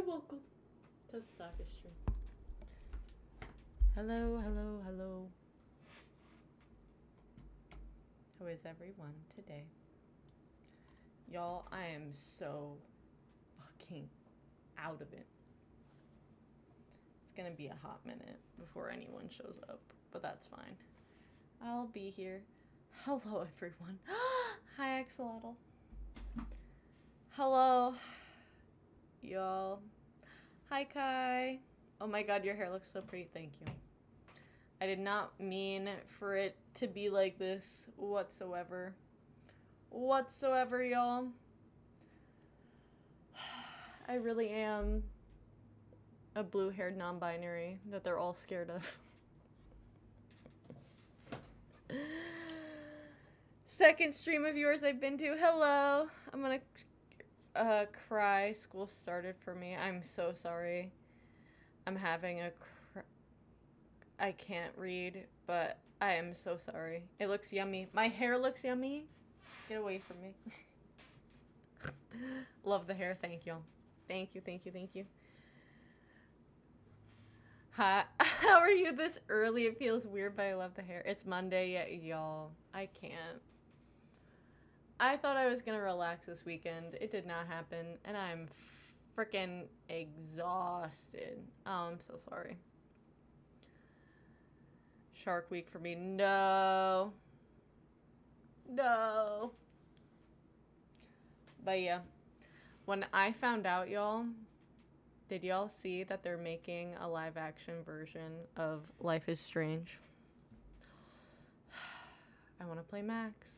welcome to the Saga stream. Hello, hello, hello. How is everyone today? Y'all, I am so fucking out of it. It's gonna be a hot minute before anyone shows up, but that's fine. I'll be here. Hello, everyone. Hi, Axolotl. Hello, y'all. Hi, Kai. Oh my god, your hair looks so pretty. Thank you. I did not mean for it to be like this whatsoever. Whatsoever, y'all. I really am a blue-haired non-binary that they're all scared of. Second stream of yours I've been to. Hello. I'm gonna cry. School started for me. I'm so sorry. I'm having a I can't read, but I am so sorry. It looks yummy. My hair looks yummy. Get away from me. Love the hair. Thank you. Thank you, thank you, thank you. Hi. How are you this early? It feels weird, but I love the hair. It's Monday, yeah, y'all. I can't. I thought I was gonna relax this weekend. It did not happen, and I'm freaking exhausted. Oh, I'm so sorry. Shark Week for me. No. No. But yeah. When I found out, y'all, did y'all see that they're making a live action version of Life is Strange? I want to play Max.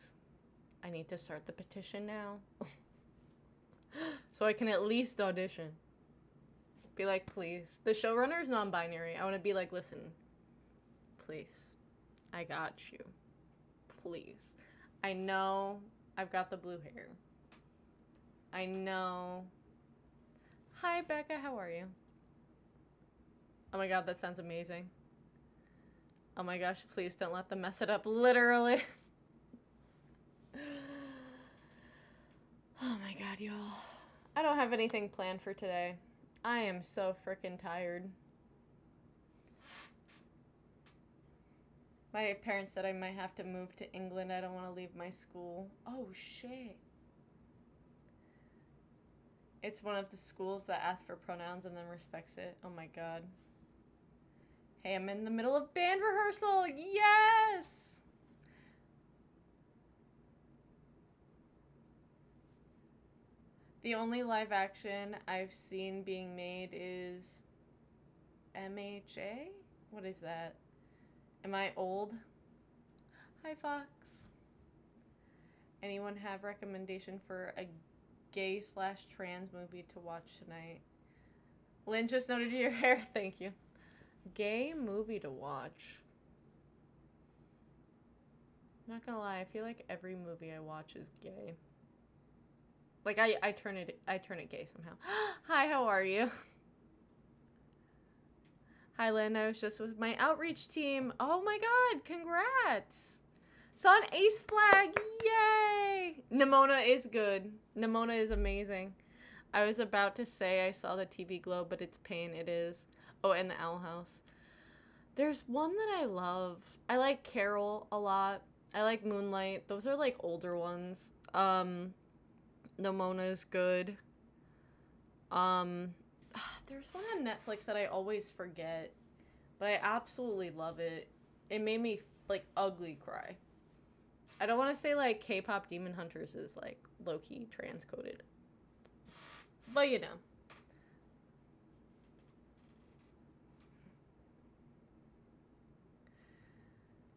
I need to start the petition now. So I can at least audition. Be like, please. The showrunner's non-binary. I want to be like, listen. Please. I got you. Please. I know I've got the blue hair. I know. Hi, Becca. How are you? Oh my god, that sounds amazing. Oh my gosh, please don't let them mess it up. Literally. Oh my god, y'all. I don't have anything planned for today. I am so freaking tired. My parents said I might have to move to England. I don't want to leave my school. Oh, shit. It's one of the schools that asks for pronouns and then respects it. Oh my god. Hey, I'm in the middle of band rehearsal. Yes! The only live action I've seen being made is MHA? What is that? Am I old? Hi, Fox. Anyone have recommendation for a gay/trans movie to watch tonight? Lynn just noted your hair. Thank you. Gay movie to watch. Not gonna lie, I feel like every movie I watch is gay. Like I turn it gay somehow. Hi, how are you? Hi, Lynn. I was just with my outreach team. Oh my god, congrats! Saw an ace flag. Yay! Nimona is good. Nimona is amazing. I was about to say I saw the TV Globe, but it's Pain. It is. Oh, and the Owl House. There's one that I love. I like Carol a lot. I like Moonlight. Those are like older ones. Nimona is good. There's one on Netflix that I always forget, but I absolutely love it. It made me like ugly cry. I don't want to say like K-pop Demon Hunters is like low-key trans-coded, but you know.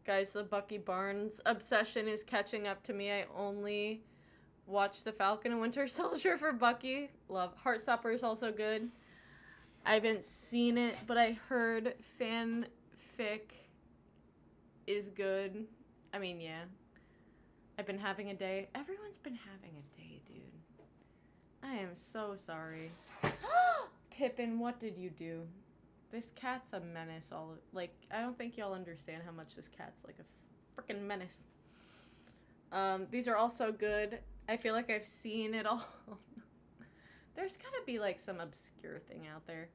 Guys, the Bucky Barnes obsession is catching up to me. I only watched The Falcon and Winter Soldier for Bucky. Love. Heartstopper is also good. I haven't seen it, but I heard fanfic is good. I mean, yeah. I've been having a day. Everyone's been having a day, dude. I am so sorry. Pippin, what did you do? This cat's a menace. I don't think y'all understand how much this cat's like a freaking menace. These are also good. I feel like I've seen it all. There's gotta be like some obscure thing out there.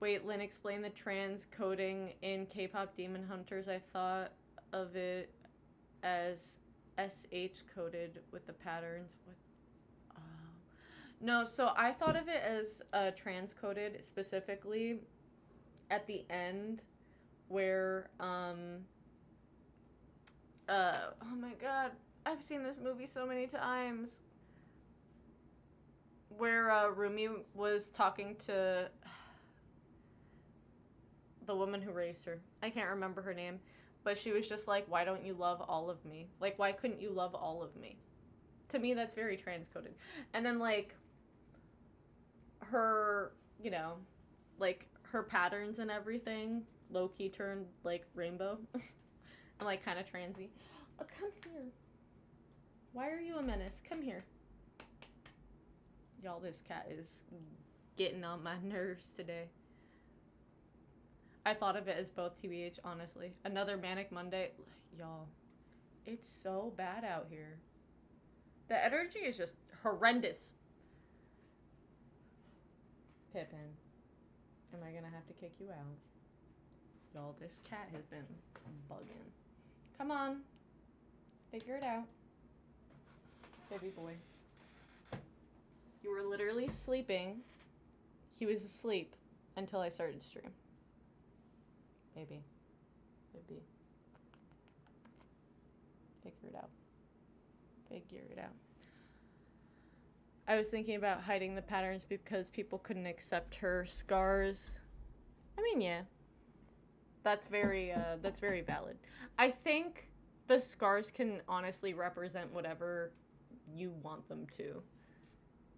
Wait, Lynn, explain the trans coding in K-pop Demon Hunters. I thought of it as SH coded with the patterns. What? No, so I thought of it as transcoded specifically at the end where oh my god, I've seen this movie so many times. Where Rumi was talking to the woman who raised her. I can't remember her name, but she was just like, "Why don't you love all of me? Like, why couldn't you love all of me?" To me, that's very transcoded. And then like her, you know, like her patterns and everything, low key turned like rainbow, and like kind of transy. Oh, come here. Why are you a menace? Come here. Y'all, this cat is getting on my nerves today. I thought of it as both TBH, honestly. Another Manic Monday. Y'all, it's so bad out here. The energy is just horrendous. Pippin, am I gonna have to kick you out? Y'all, this cat has been bugging. Come on. Figure it out. Baby boy. You were literally sleeping. He was asleep until I started stream. Maybe. Figure it out. Figure it out. I was thinking about hiding the patterns because people couldn't accept her scars. I mean, yeah. That's very valid. I think the scars can honestly represent whatever you want them to.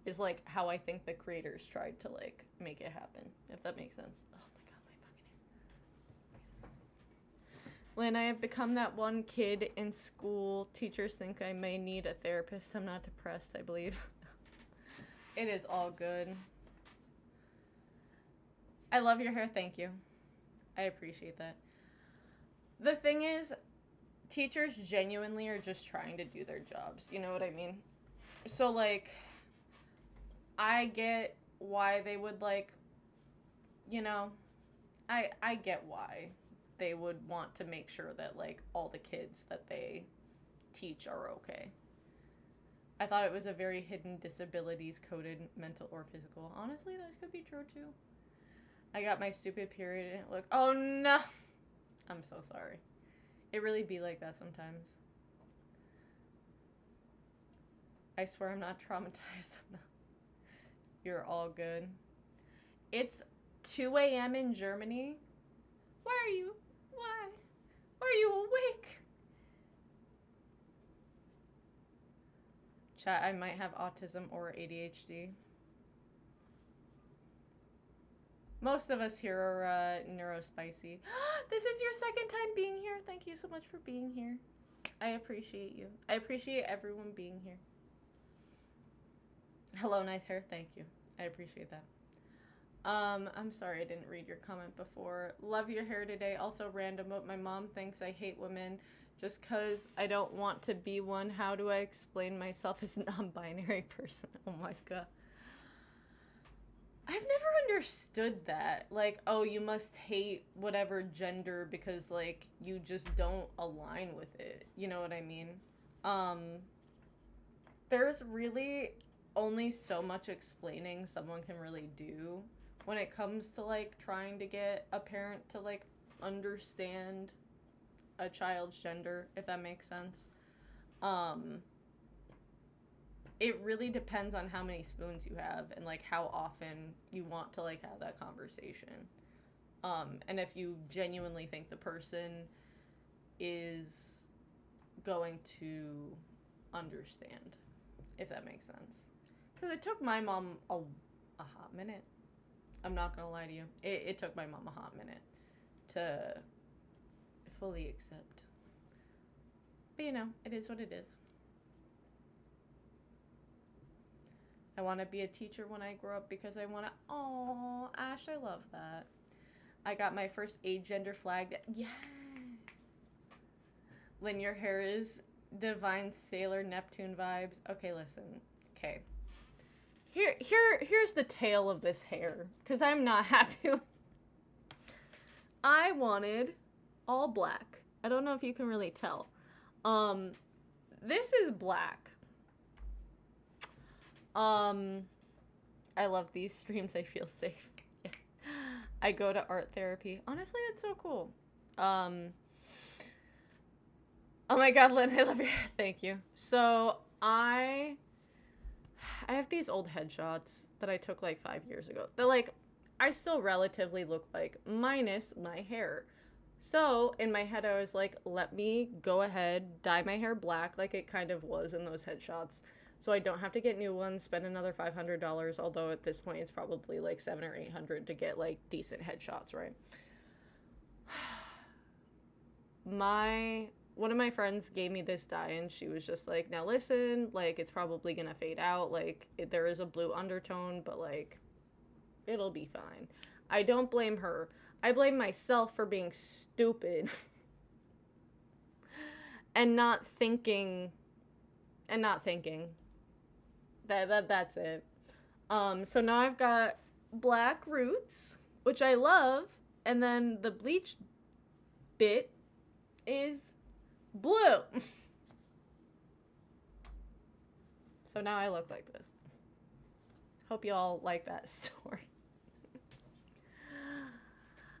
Is like how I think the creators tried to like make it happen, if that makes sense. Oh my god, my fucking hair. Lynn, I have become that one kid in school. Teachers think I may need a therapist. I'm not depressed, I believe. It is all good. I love your hair, thank you. I appreciate that. The thing is, teachers genuinely are just trying to do their jobs, you know what I mean? So like, I get why they would like, you know, I get why they would want to make sure that like all the kids that they teach are okay. I thought it was a very hidden disabilities coded mental or physical. Honestly, that could be true too. I got my stupid period and it looked, oh no. I'm so sorry. It really be like that sometimes. I swear I'm not traumatized. I'm not. You're all good. It's 2 a.m. in Germany. Why are you awake? Chat, I might have autism or ADHD. Most of us here are neurospicy. This is your second time being here. Thank you so much for being here. I appreciate you. I appreciate everyone being here. Hello, nice hair. Thank you. I appreciate that. I'm sorry I didn't read your comment before. Love your hair today. Also random, but my mom thinks I hate women just because I don't want to be one. How do I explain myself as a non-binary person? Oh my god. I've never understood that. Like, oh, you must hate whatever gender because, like, you just don't align with it. You know what I mean? There's really only so much explaining someone can really do when it comes to, like, trying to get a parent to, like, understand a child's gender, if that makes sense. It really depends on how many spoons you have and, like, how often you want to, like, have that conversation. And if you genuinely think the person is going to understand, if that makes sense. Because it took my mom a hot minute. I'm not going to lie to you. It took my mom a hot minute to fully accept. But, you know, it is what it is. I want to be a teacher when I grow up because I want to... Aw, Ash, I love that. I got my first agender flagged. Yes! Lynn, your hair is divine Sailor Neptune vibes. Okay, listen. Okay. Here's the tale of this hair, because I'm not happy with. I wanted all black. I don't know if you can really tell. This is black. I love these streams. I feel safe. Yeah. I go to art therapy. Honestly, it's so cool. Oh my god, Lynn, I love your hair. Thank you. So I have these old headshots that I took like 5 years ago. They're like, I still relatively look like, minus my hair. So in my head, I was like, let me go ahead, dye my hair black like it kind of was in those headshots. So I don't have to get new ones, spend another $500, although at this point it's probably like $700 or $800 to get like decent headshots, right? One of my friends gave me this dye and she was just like, now listen, like it's probably gonna fade out, like there is a blue undertone, but like it'll be fine. I don't blame her. I blame myself for being stupid and not thinking. That's it. So now I've got black roots, which I love, and then the bleached bit is blue. So now I look like this. Hope y'all like that story.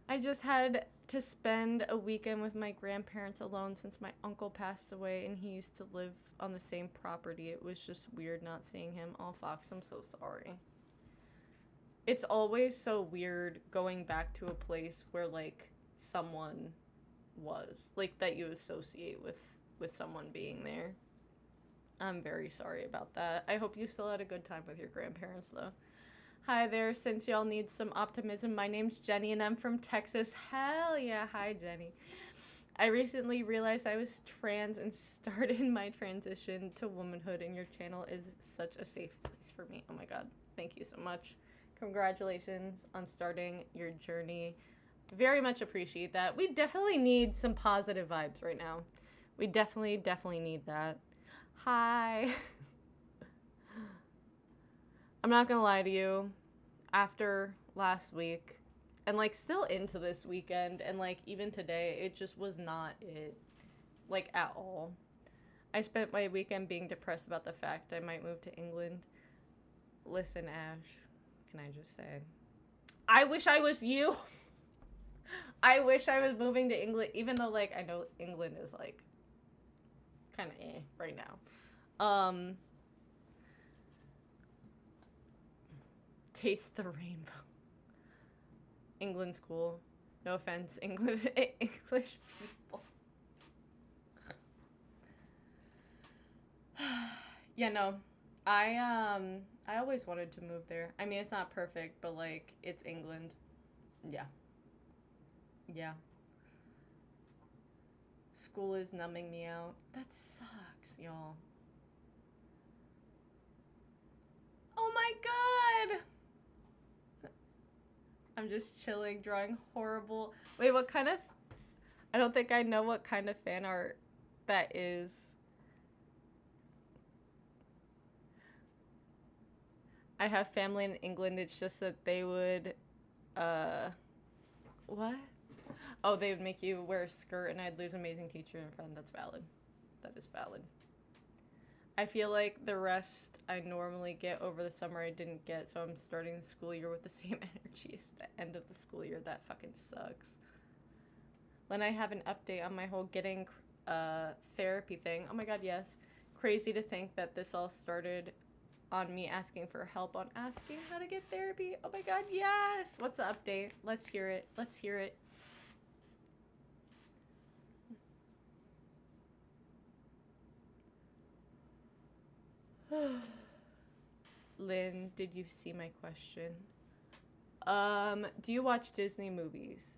I just had to spend a weekend with my grandparents alone since my uncle passed away and he used to live on the same property. It was just weird not seeing him. Oh, Fox, I'm so sorry. It's always so weird going back to a place where, like, someone was. Like, that you associate with someone being there. I'm very sorry about that. I hope you still had a good time with your grandparents, though. Hi there, since y'all need some optimism, my name's Jenny and I'm from Texas. Hell yeah, hi Jenny. I recently realized I was trans and started my transition to womanhood, and your channel is such a safe place for me. Oh my god, thank you so much. Congratulations on starting your journey. Very much appreciate that. We definitely need some positive vibes right now. We definitely need that. Hi. I'm not gonna lie to you, after last week, and, like, still into this weekend, and, like, even today, it just was not it, like, at all. I spent my weekend being depressed about the fact I might move to England. Listen, Ash, can I just say, I wish I was you. I wish I was moving to England, even though, like, I know England is, like, kind of right now. Taste the rainbow. England's cool. No offense, English people. Yeah, no. I always wanted to move there. I mean, it's not perfect, but, like, it's England. Yeah. Yeah. School is numbing me out. That sucks, y'all. Oh my god! I'm just chilling, drawing horrible... Wait, what kind of... I don't think I know what kind of fan art that is. I have family in England, it's just that they would... What? Oh, they would make you wear a skirt and I'd lose amazing teacher and friend. That's valid. That is valid. I feel like the rest I normally get over the summer I didn't get, so I'm starting the school year with the same energy as the end of the school year. That fucking sucks. When I have an update on my whole getting therapy thing. Oh my god, yes. Crazy to think that this all started on me asking for help on asking how to get therapy. Oh my god, yes! What's the update? Let's hear it. Let's hear it. Lynn, did you see my question? Do you watch Disney movies?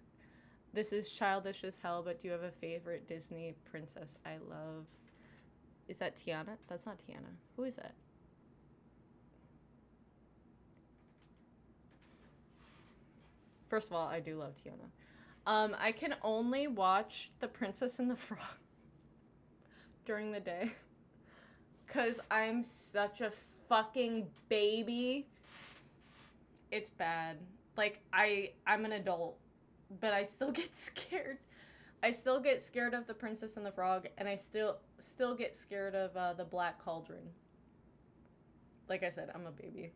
This is childish as hell, but do you have a favorite Disney princess I love? Is that Tiana? That's not Tiana. Who is that? First of all, I do love Tiana. I can only watch The Princess and the Frog during the day. Because I'm such a fucking baby. It's bad. Like, I'm an adult, but I still get scared. I still get scared of the Princess and the Frog, and I still get scared of the Black Cauldron. Like I said, I'm a baby.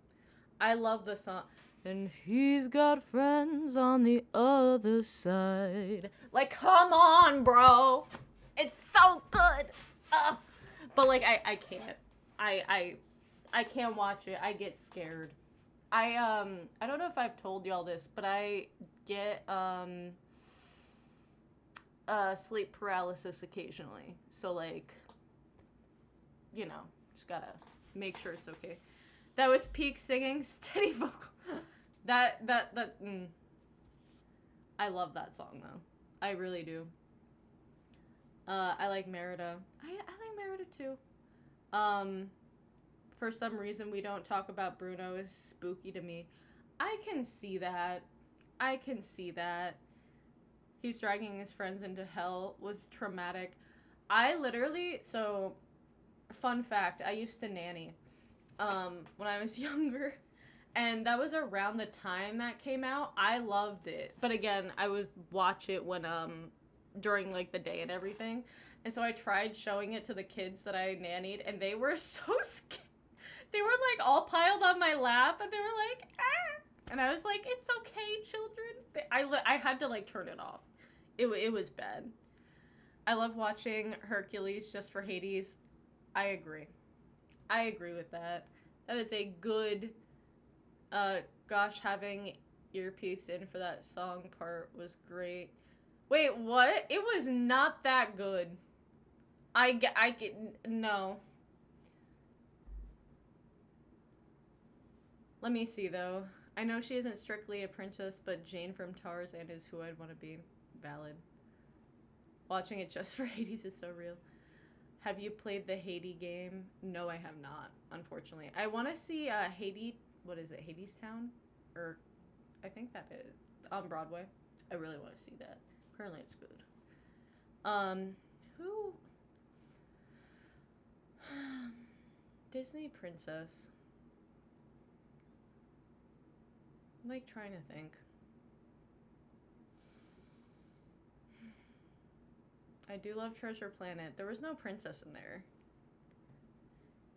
I love the song. And he's got friends on the other side. Like, come on, bro. It's so good. But like, I can't. I can't watch it. I get scared. I don't know if I've told y'all this, but I get sleep paralysis occasionally. So like, you know, just gotta make sure it's okay. That was peak singing, steady vocal. I love that song though. I really do. I like Merida. I like Merida too. For some reason we don't talk about Bruno is spooky to me. I can see that. He's dragging his friends into hell was traumatic. I literally, so fun fact, I used to nanny when I was younger. And that was around the time that came out. I loved it. But again, I would watch it when during like the day and everything. And so I tried showing it to the kids that I nannied, and they were so scared. They were like all piled on my lap, and they were like, ah. And I was like, it's okay, children. I had to like turn it off. It was bad. I love watching Hercules just for Hades. I agree with that. That is a good, gosh, having earpiece in for that song part was great. Wait, what? It was not that good. I get, no. Let me see, though. I know she isn't strictly a princess, but Jane from Tarzan is who I'd want to be. Valid. Watching it just for Hades is so real. Have you played the Hades game? No, I have not, unfortunately. I want to see Hades, what is it, Hades Town? Or, I think that is, on Broadway. I really want to see that. Apparently it's good. Who? Disney princess. I'm like trying to think. I do love Treasure Planet. There was no princess in there.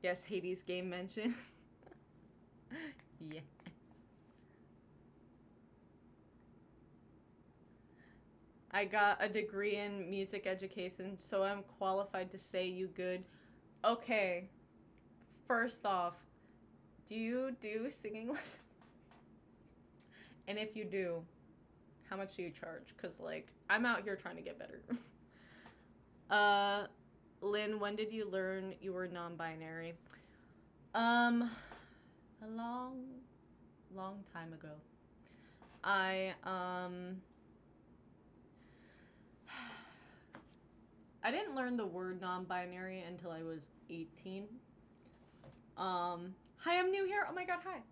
Yes, Hades game mention. Yes. I got a degree in music education, so I'm qualified to say you good. Okay. First off, do you do singing lessons? And if you do, how much do you charge? Because, like, I'm out here trying to get better. Lynn, when did you learn you were non-binary? A long time ago. I didn't learn the word non-binary until I was 18. Hi, I'm new here. Oh my god, hi.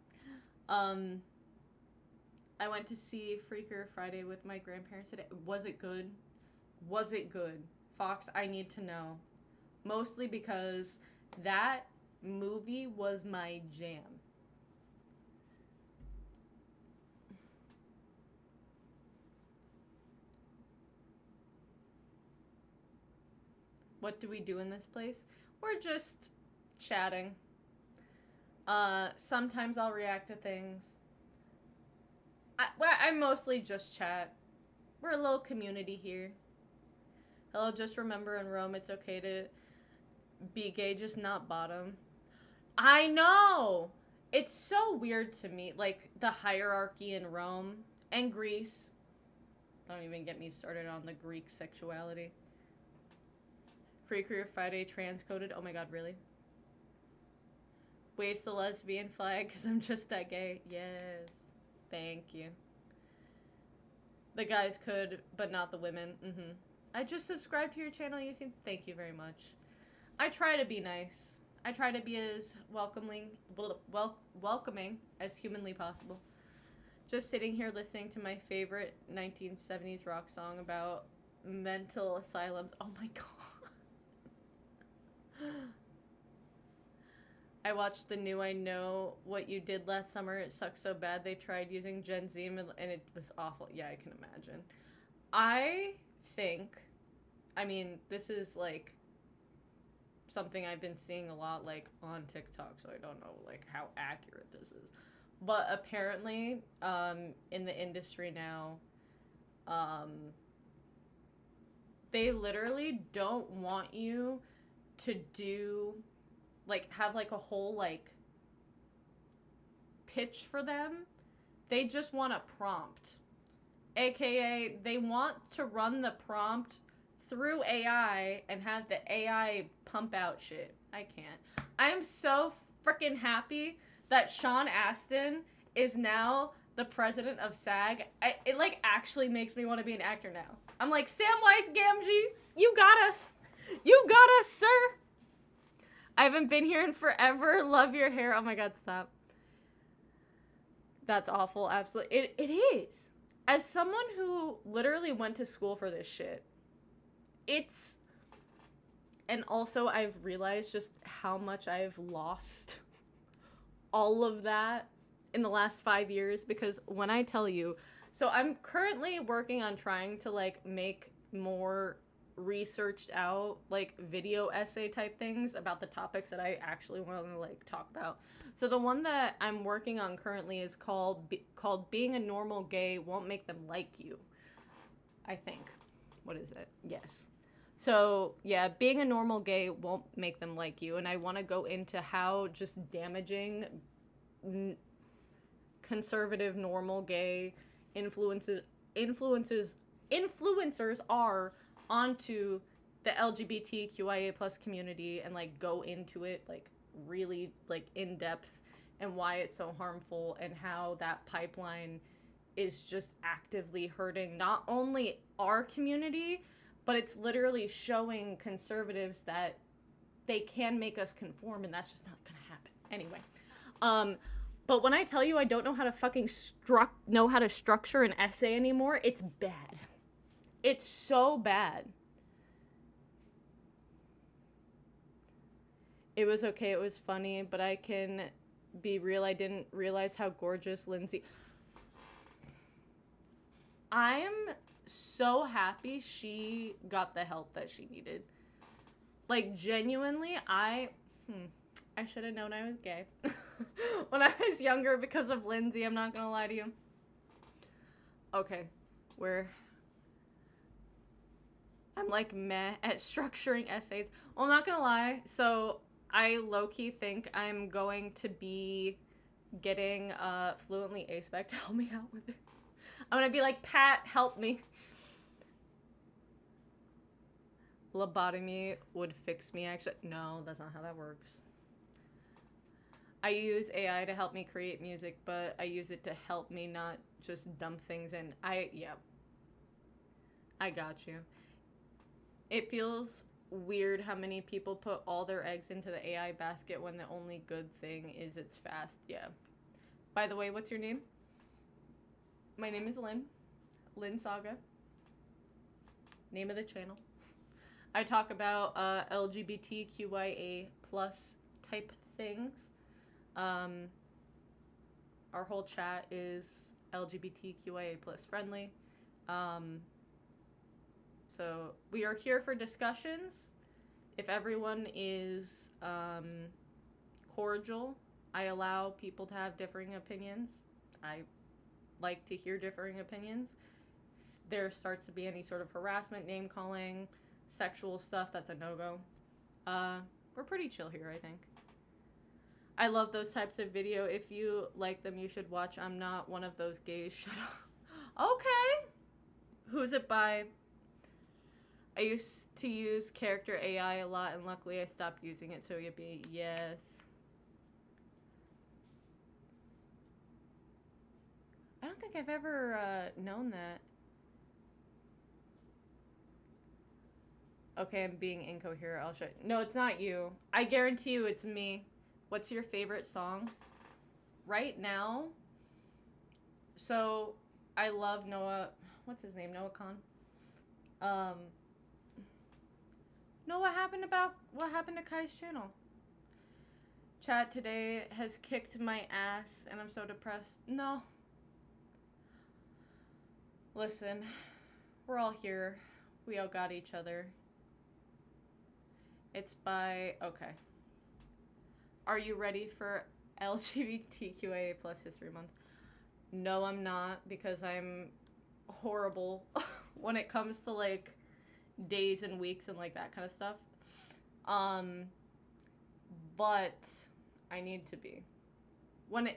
I went to see Freaker Friday with my grandparents today. Was it good? Was it good? Fox, I need to know. Mostly because that movie was my jam. What do we do in this place? We're just chatting. Sometimes I'll react to things. I mostly just chat. We're a little community here. Hello, just remember in Rome it's okay to be gay, just not bottom. I know! It's so weird to me, like, the hierarchy in Rome and Greece. Don't even get me started on the Greek sexuality. Free Career Friday transcoded. Oh my god, really? Waves the lesbian flag because I'm just that gay. Yes. Thank you. The guys could, but not the women. Mm-hmm. I just subscribed to your channel using... Thank you very much. I try to be nice. I try to be as welcoming as humanly possible. Just sitting here listening to my favorite 1970s rock song about mental asylums. Oh my god. I watched the new I Know What You Did Last Summer. It sucks so bad. They tried using Gen Z and it was awful. Yeah, I can imagine. I think, I mean, this is like something I've been seeing a lot like on TikTok, so I don't know like how accurate this is. But apparently, in the industry now, um, they literally don't want you to do like have like a whole like pitch for them. They just want a prompt. AKA they want to run the prompt through AI and have the AI pump out shit. I can't. I am so freaking happy that Sean Astin is now the president of SAG. It like actually makes me want to be an actor now. I'm like, Samwise Gamgee, you got us. You got us, sir. I haven't been here in forever. Love your hair. Oh my god, stop. That's awful. Absolutely. It is. As someone who literally went to school for this shit, it's... And also I've realized just how much I've lost all of that in the last 5 years, because when I tell you... So I'm currently working on trying to, like, make more researched out, like, video essay type things about the topics that I actually want to, like, talk about. So the one that I'm working on currently is called Being a Normal Gay Won't Make Them Like You, I think. What is it? Yes. So, yeah, being a normal gay won't make them like you, and I want to go into how just damaging conservative normal gay influencers are onto the LGBTQIA plus community, and like go into it like really like in depth, and why it's so harmful, and how that pipeline is just actively hurting not only our community, but it's literally showing conservatives that they can make us conform, and that's just not gonna happen anyway. But when I tell you I don't know how to fucking know how to structure an essay anymore, it's bad. It's so bad. It was okay, it was funny, but I can be real, I didn't realize how gorgeous Lindsay... I'm so happy she got the help that she needed. Like, genuinely, I should have known I was gay when I was younger because of Lindsay, I'm not gonna lie to you. Okay, I'm like meh at structuring essays. Well, I'm not gonna lie, so I low-key think I'm going to be getting Fluently A-Spec to help me out with it. I'm gonna be like, Pat, help me. Lobotomy would fix me, actually. No, that's not how that works. I use AI to help me create music, but I use it to help me, not just dump things in. Yeah. I got you. It feels weird how many people put all their eggs into the AI basket when the only good thing is it's fast. Yeah. By the way, what's your name? My name is Lynn. Lynn Saga. Name of the channel. I talk about LGBTQIA plus type things. Our whole chat is LGBTQIA plus friendly. So we are here for discussions. If everyone is cordial, I allow people to have differing opinions. I like to hear differing opinions. If there starts to be any sort of harassment, name calling, sexual stuff, that's a no-go. We're pretty chill here, I think. I love those types of video. If you like them, you should watch I'm Not One of Those Gays. Shut up. Okay. Who's it by? I used to use character AI a lot, and luckily I stopped using it, so you'd be, yes. I don't think I've ever known that. Okay, I'm being incoherent. I'll show you. No, it's not you. I guarantee you it's me. What's your favorite song? Right now, so I love Noah. What's his name? Noah Khan. No, what happened to Kai's channel? Chat today has kicked my ass and I'm so depressed. No. Listen, we're all here. We all got each other. It's by... Okay. Are you ready for LGBTQIA plus History Month? No, I'm not, because I'm horrible when it comes to, like, days and weeks and, like, that kind of stuff. But I need to be.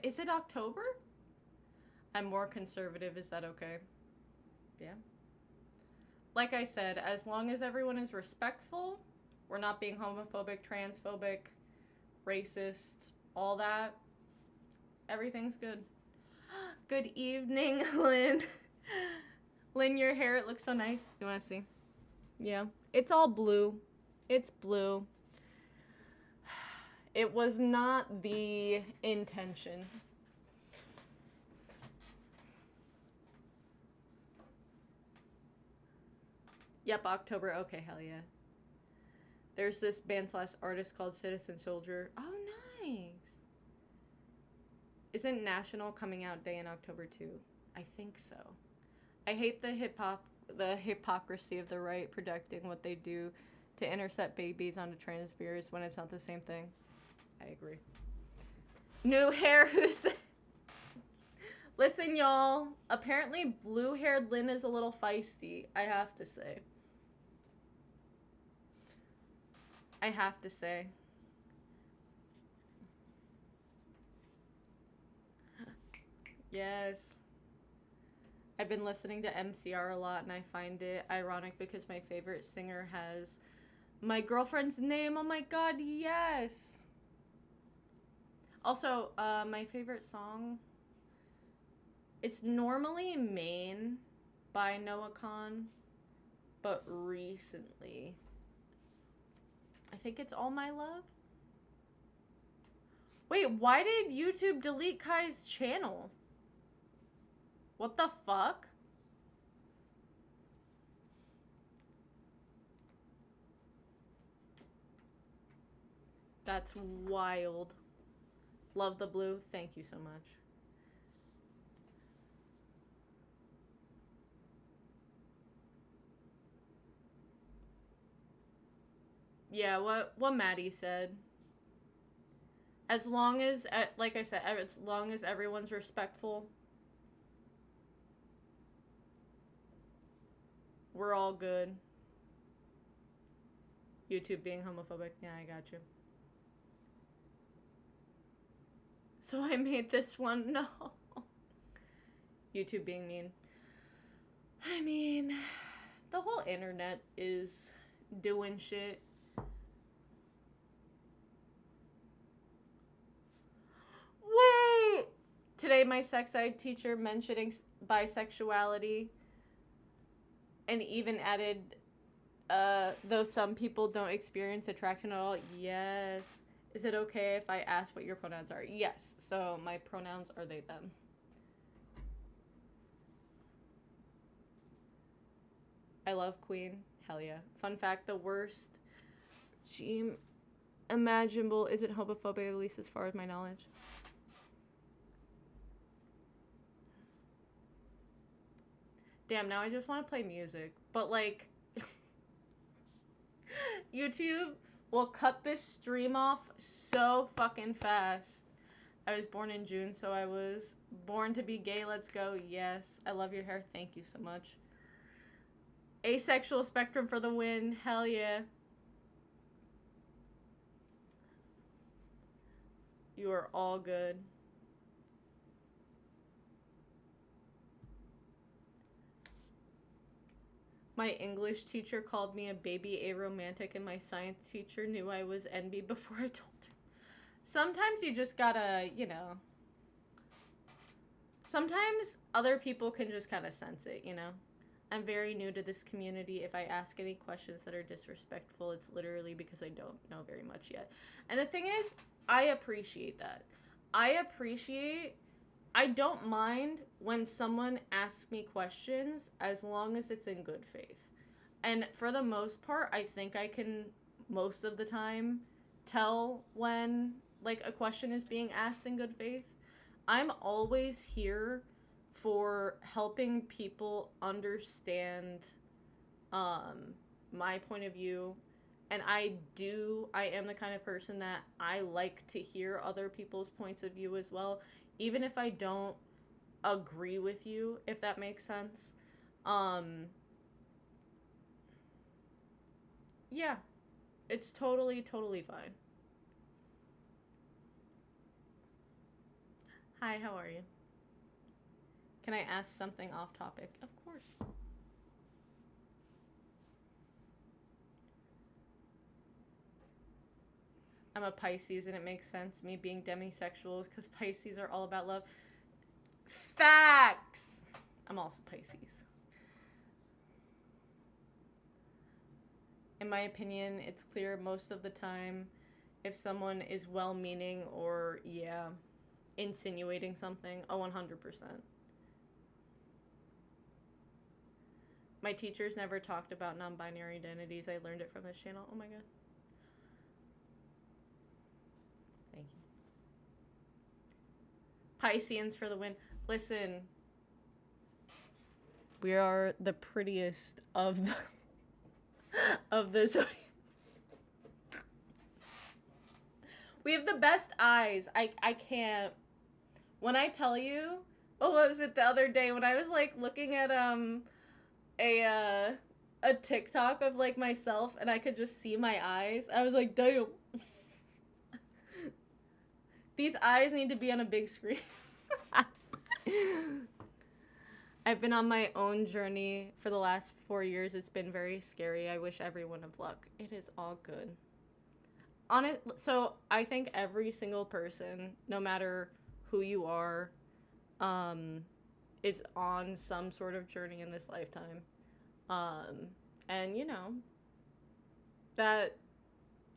Is it October? I'm more conservative. Is that okay? Yeah. Like I said, as long as everyone is respectful, we're not being homophobic, transphobic, racist, all that, everything's good. Good evening, Lynn. Lynn, your hair, it looks so nice. You want to see? Yeah. It's all blue. It's blue. It was not the intention. Yep, October. Okay, hell yeah. There's this band / artist called Citizen Soldier. Oh, nice. Isn't National Coming Out Day in October too? I think so. I hate the hypocrisy of the right projecting what they do to intercept babies onto trans beers when it's not the same thing. I agree. New hair, who's the... Listen, y'all. Apparently, blue-haired Lynn is a little feisty, I have to say. I have to say. Yes. I've been listening to MCR a lot, and I find it ironic because my favorite singer has my girlfriend's name. Oh my god, yes! Also, my favorite song, it's normally Main by Noah Khan, but recently, I think it's All My Love? Wait, why did YouTube delete Kai's channel? What the fuck? That's wild. Love the blue. Thank you so much. Yeah, what Maddie said. As long as, like I said, as long as everyone's respectful, we're all good. YouTube being homophobic. Yeah, I got you. So I made this one. No. YouTube being mean. I mean, the whole internet is doing shit. Wait! Today my sex ed teacher mentioning bisexuality and even added, though some people don't experience attraction at all. Yes. Is it okay if I ask what your pronouns are? Yes. So my pronouns are they, them. I love Queen. Hell yeah. Fun fact, the worst regime imaginable isn't homophobic, at least as far as my knowledge. Damn, now I just want to play music. But, like, YouTube will cut this stream off so fucking fast. I was born in June, so I was born to be gay. Let's go. Yes. I love your hair. Thank you so much. Asexual spectrum for the win. Hell yeah. You are all good. My English teacher called me a baby aromantic, and my science teacher knew I was NB before I told her. Sometimes you just gotta, you know. Sometimes other people can just kind of sense it, you know. I'm very new to this community. If I ask any questions that are disrespectful, it's literally because I don't know very much yet. And the thing is, I appreciate that. I don't mind when someone asks me questions as long as it's in good faith. And for the most part, I think I can, most of the time, tell when like a question is being asked in good faith. I'm always here for helping people understand my point of view. And I am the kind of person that I like to hear other people's points of view as well, even if I don't agree with you, if that makes sense. Yeah, it's totally, totally fine. Hi, how are you? Can I ask something off topic? Of course. I'm a Pisces, and it makes sense, me being demisexual, because Pisces are all about love. Facts! I'm also Pisces. In my opinion, it's clear most of the time if someone is well-meaning or, yeah, insinuating something. Oh, 100%. My teachers never talked about non-binary identities. I learned it from this channel. Oh my god. Thank you. Pisceans for the win. Listen, we are the prettiest of the of the zodiac. We have the best eyes. I can't. When I tell you, what was it the other day when I was like looking at a TikTok of like myself and I could just see my eyes. I was like, damn. These eyes need to be on a big screen. I've been on my own journey for the last 4 years. It's been very scary. I wish everyone of luck. It is all good. So I think every single person, no matter who you are, is on some sort of journey in this lifetime. And you know, that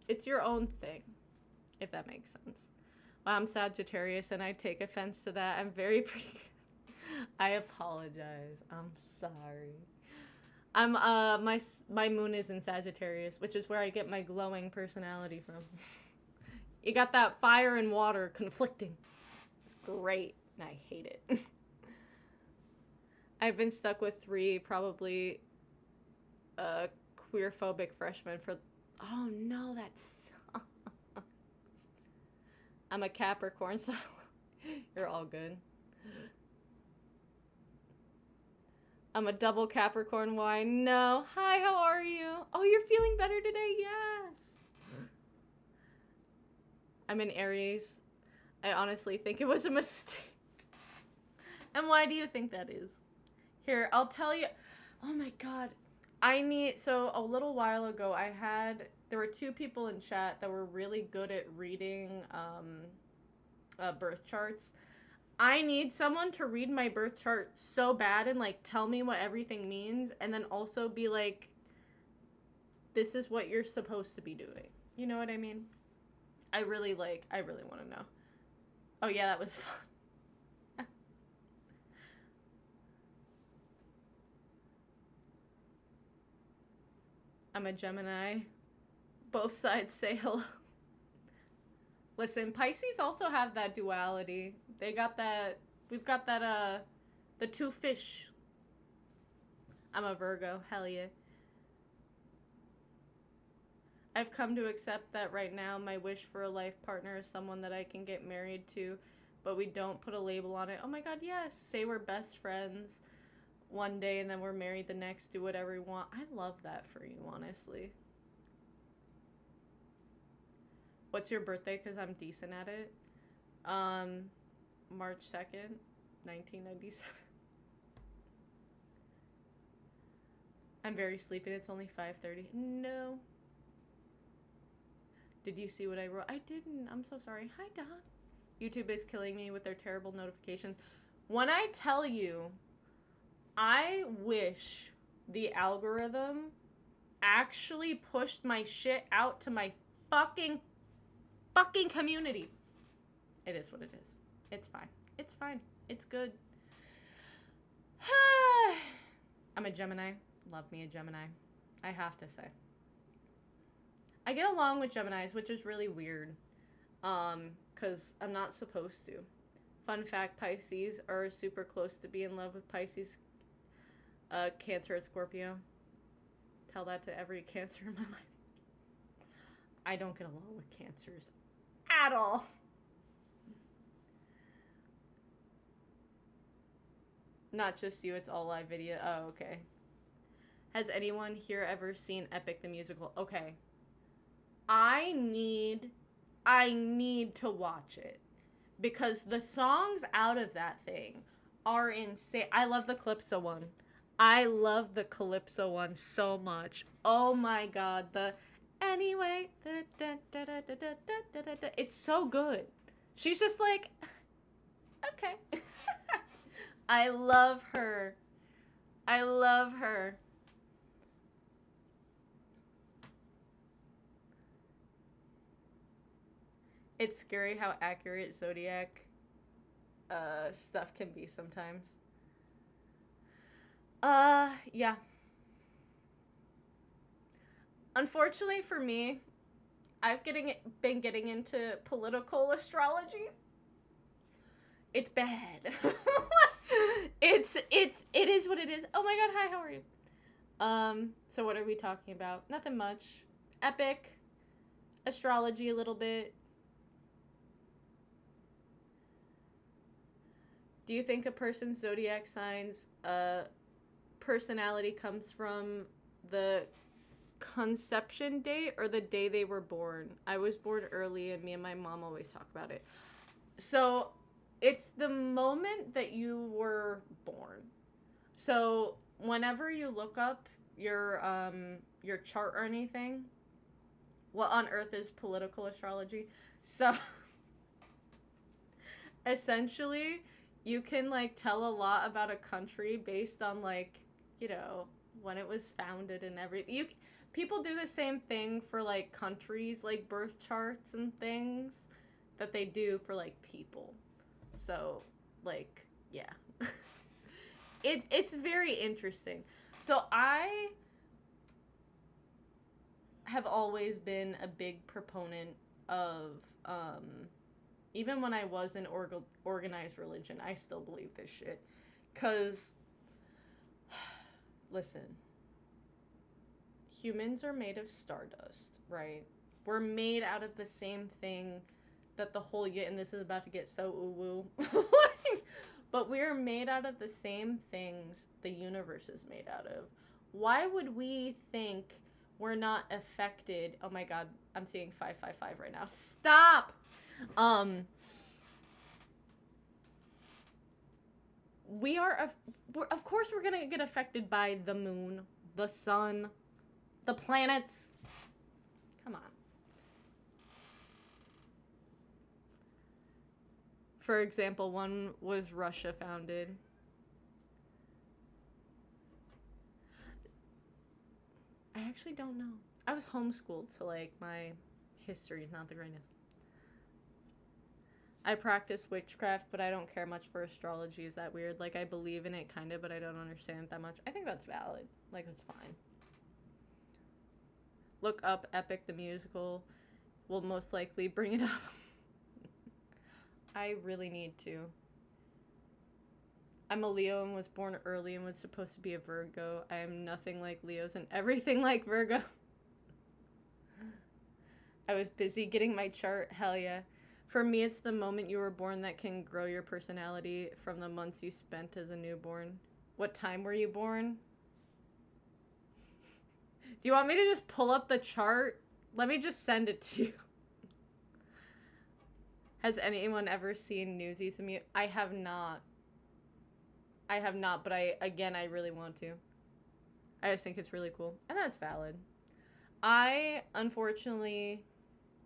it's your own thing, if that makes sense. Well, I'm Sagittarius and I take offense to that. I'm very pretty. I apologize. I'm sorry. I'm my moon is in Sagittarius, which is where I get my glowing personality from. You got that fire and water conflicting. It's great, and I hate it. I've been stuck with 3 probably queer-phobic freshmen for... Oh no, that sucks. I'm a Capricorn, so you're all good. I'm a double Capricorn. Why? No. Hi, how are you? Oh, you're feeling better today? Yes. I'm an Aries. I honestly think it was a mistake. And why do you think that is? Here, I'll tell you. Oh my god. So a little while ago, there were 2 people in chat that were really good at reading birth charts. I need someone to read my birth chart so bad and like tell me what everything means, and then also be like, this is what you're supposed to be doing. You know what I mean? I really want to know. Oh yeah, that was fun. I'm a Gemini. Both sides say hello. Listen, Pisces also have that duality. They got that, we've got that, the 2 fish. I'm a Virgo, hell yeah. I've come to accept that right now my wish for a life partner is someone that I can get married to, but we don't put a label on it. Oh my god, yes. Say we're best friends one day and then we're married the next, do whatever we want. I love that for you, honestly. What's your birthday? Because I'm decent at it. March 2nd, 1997. I'm very sleepy. It's only 5:30. No. Did you see what I wrote? I didn't. I'm so sorry. Hi, Don. YouTube is killing me with their terrible notifications. When I tell you, I wish the algorithm actually pushed my shit out to my fucking community. It is what it is. It's fine. It's fine. It's good. I'm a Gemini. Love me a Gemini. I have to say. I get along with Geminis, which is really weird. Because I'm not supposed to. Fun fact, Pisces are super close to be in love with Pisces, Cancer and Scorpio. Tell that to every Cancer in my life. I don't get along with Cancers at all. Not just you, it's all live video. Oh, okay. Has anyone here ever seen Epic the Musical? Okay. I need to watch it. Because the songs out of that thing are insane. I love the Calypso one. I love the Calypso one so much. Oh my god, the anyway, it's so good. She's just like, okay. I love her. I love her. It's scary how accurate Zodiac stuff can be sometimes. Yeah. Unfortunately for me, I've been getting into political astrology. It's bad. It is what it is. Oh my god, hi, how are you? So what are we talking about? Nothing much. Epic, astrology a little bit. Do you think a person's zodiac signs personality comes from the conception date or the day they were born? I was born early and me and my mom always talk about it. So it's the moment that you were born. So whenever you look up your chart or anything, what on earth is political astrology? So essentially you can like tell a lot about a country based on like, you know, when it was founded and everything. People do the same thing for like countries, like birth charts and things that they do for like people. So like, yeah. It's very interesting. So I have always been a big proponent of even when I was in organized religion, I still believe this shit. Because, listen, humans are made of stardust, right? We're made out of the same thing that the whole, and this is about to get so ooh-woo, but we're made out of the same things the universe is made out of. Why would we think we're not affected? Oh my god, I'm seeing 555 right now. Stop! We are, of course we're gonna get affected by the moon, the sun, the planets. Come on. For example, one was Russia founded. I actually don't know. I was homeschooled, so like my history is not the greatest. I practice witchcraft, but I don't care much for astrology. Is that weird? Like, I believe in it, kind of, but I don't understand it that much. I think that's valid. Like, that's fine. Look up Epic the Musical. We'll most likely bring it up. I really need to. I'm a Leo and was born early and was supposed to be a Virgo. I am nothing like Leos and everything like Virgo. I was busy getting my chart. Hell yeah. For me, it's the moment you were born that can grow your personality from the months you spent as a newborn. What time were you born? Do you want me to just pull up the chart? Let me just send it to you. Has anyone ever seen Newsies? I have not. I have not, but I really want to. I just think it's really cool. And that's valid. I, unfortunately,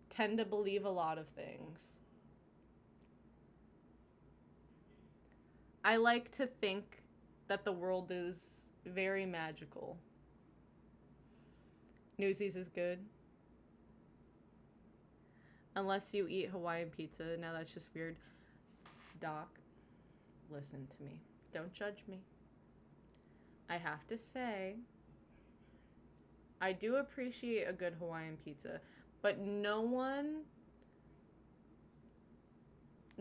tend to believe a lot of things. I like to think that the world is very magical. Newsies is good. Unless you eat Hawaiian pizza. Now that's just weird. Doc, listen to me. Don't judge me. I have to say, I do appreciate a good Hawaiian pizza, but no one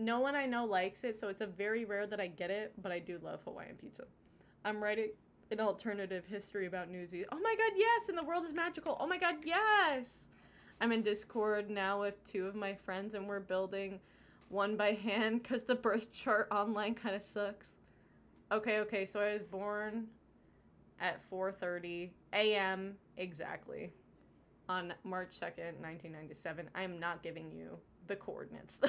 no one I know likes it, so it's a very rare that I get it, but I do love Hawaiian pizza. I'm writing an alternative history about Newsies. Oh my god, yes! And the world is magical. Oh my god, yes! I'm in Discord now with 2 of my friends, and we're building one by hand because the birth chart online kind of sucks. Okay, so I was born at 4:30 a.m. exactly on March 2nd, 1997. I am not giving you the coordinates, though.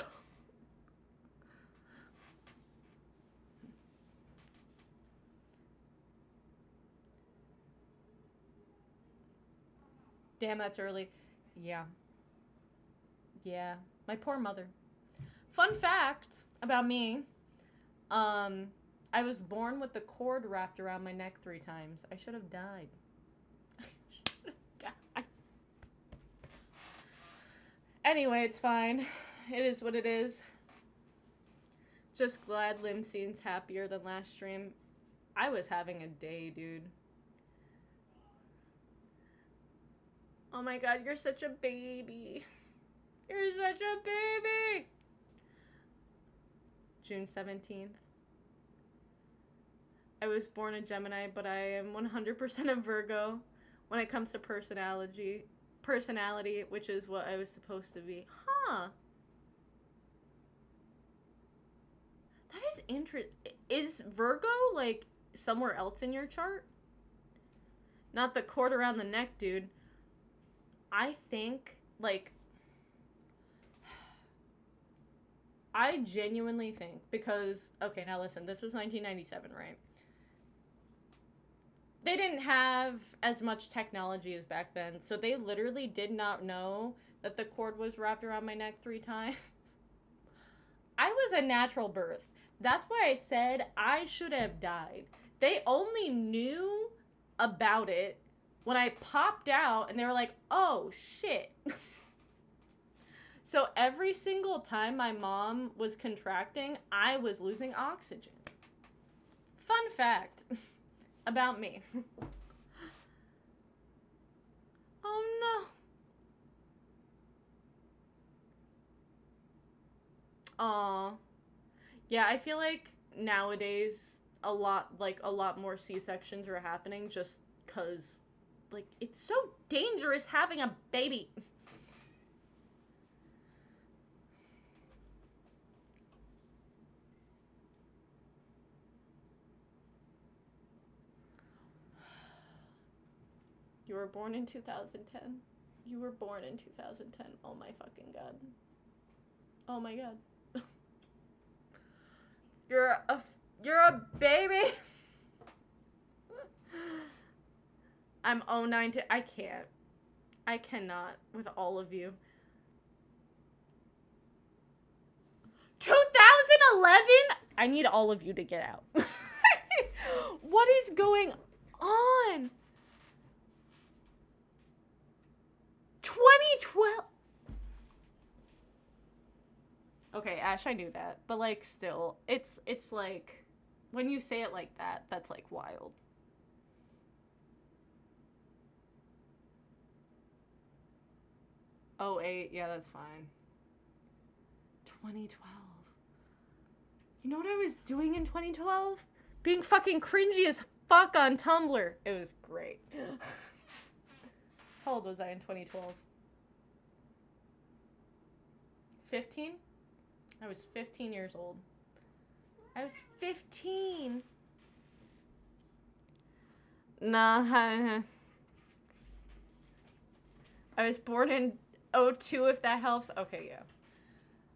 Damn, that's early. Yeah. Yeah. My poor mother. Fun fact about me. I was born with the cord wrapped around my neck 3 times. I should have died. Anyway, it's fine. It is what it is. Just glad Limseen's happier than last stream. I was having a day, dude. Oh my god, you're such a baby. You're such a baby. June 17th. I was born a Gemini, but I am 100% a Virgo when it comes to personality, which is what I was supposed to be. Huh. That is interesting. Is Virgo, like, somewhere else in your chart? Not the cord around the neck, dude. I think, like, I genuinely think, because, okay, now listen, this was 1997, right? They didn't have as much technology as back then, so they literally did not know that the cord was wrapped around my neck 3 times. I was a natural birth. That's why I said I should have died. They only knew about it when I popped out, and they were like, oh, shit. So every single time my mom was contracting, I was losing oxygen. Fun fact. About me. Oh no. Aw. Yeah, I feel like nowadays a lot more C-sections are happening just cause like it's so dangerous having a baby. You were born in 2010. You were born in 2010. Oh my fucking god. Oh my god. You're a baby. I'm 09 to I can't. I cannot with all of you. 2011? I need all of you to get out. What is going on? 2012. Okay, Ash, I knew that, but like still, it's like when you say it like that, that's like wild. Oh, 08, yeah, that's fine. 2012. You know what I was doing in 2012? Being fucking cringy as fuck on Tumblr. It was great. How old was I in 2012? 15? I was 15 years old. I was 15. Nah. I was born in 02, if that helps. Okay, yeah.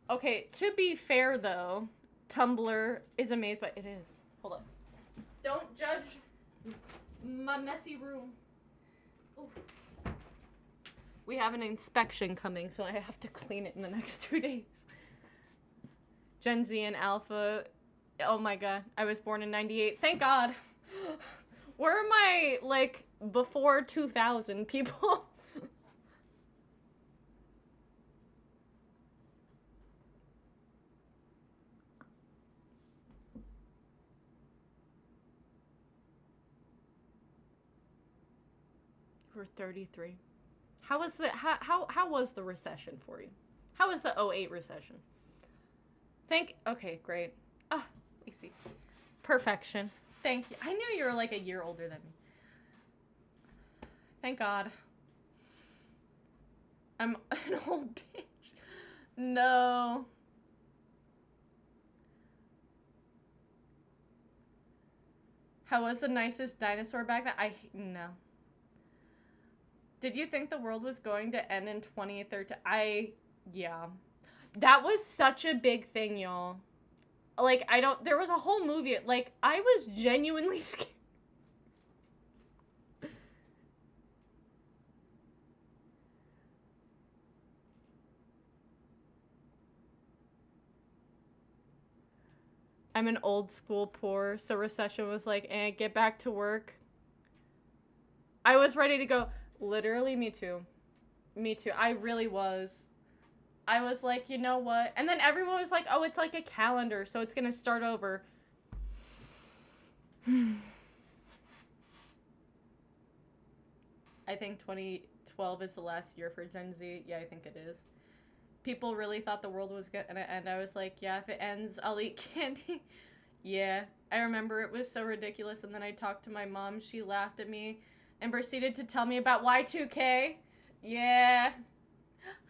Okay, to be fair, though, Tumblr is amazed by... It is. Hold on. Don't judge my messy room. Oof. We have an inspection coming, so I have to clean it in the next 2 days. Gen Z and Alpha. Oh my god. I was born in 98. Thank god. Where are my, like, before 2000 people? We're 33. How was the how was the recession for you? How was the 08 recession? Okay, great. Ah, easy. Perfection. Thank you. I knew you were like a year older than me. Thank God. I'm an old bitch. No. How was the nicest dinosaur back then? No. Did you think the world was going to end in 2013? Yeah. That was such a big thing, y'all. Like, there was a whole movie, like, I was genuinely scared. I'm an old school poor, so recession was like, get back to work. I was ready to go. Literally, me too. Me too. I really was. I was like, you know what? And then everyone was like, oh, it's like a calendar, so it's going to start over. I think 2012 is the last year for Gen Z. Yeah, I think it is. People really thought the world was going to end. I was like, yeah, if it ends, I'll eat candy. Yeah, I remember it was so ridiculous. And then I talked to my mom. She laughed at me and proceeded to tell me about Y2K. Yeah.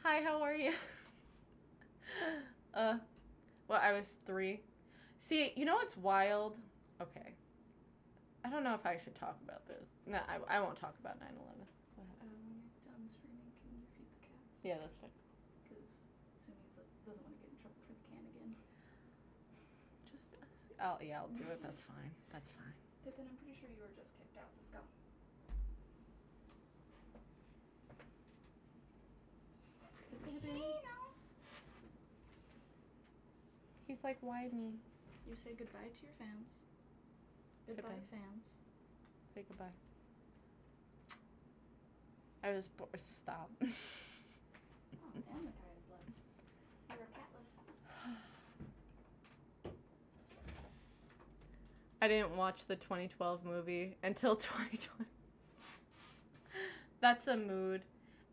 Hi, how are you? Well, I was 3. See, you know what's wild? Okay. I don't know if I should talk about this. No, I won't talk about 9/11. When you're done streaming, can you feed the cats? Yeah, that's fine. Because Sumi's doesn't want to get in trouble for the can again. I'll do it. That's fine. That's fine. Pippin, I'm pretty sure you were just kicked out. Let's go. Pippin. He's like, why me? You say goodbye to your fans. Goodbye, Pippin. fans. Say goodbye. I was bored. Stop. Oh, and the cat is left. You're catless. I didn't watch the 2012 movie until 2020. That's a mood.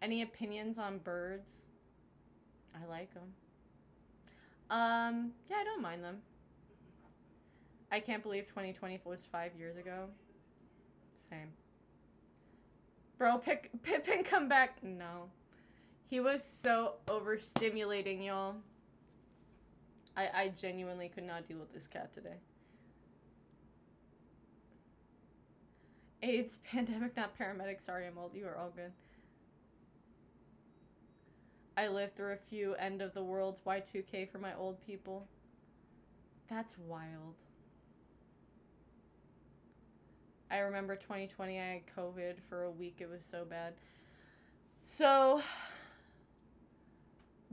Any opinions on birds? I like them. Yeah, I don't mind them. I can't believe 2020 was 5 years ago. Same. Bro, Pippin come back. No. He was so overstimulating, y'all. I genuinely could not deal with this cat today. AIDS, pandemic, not paramedic. Sorry, I'm old. You are all good. I lived through a few end of the world's Y2K for my old people. That's wild. I remember 2020, I had COVID for a week. It was so bad. So,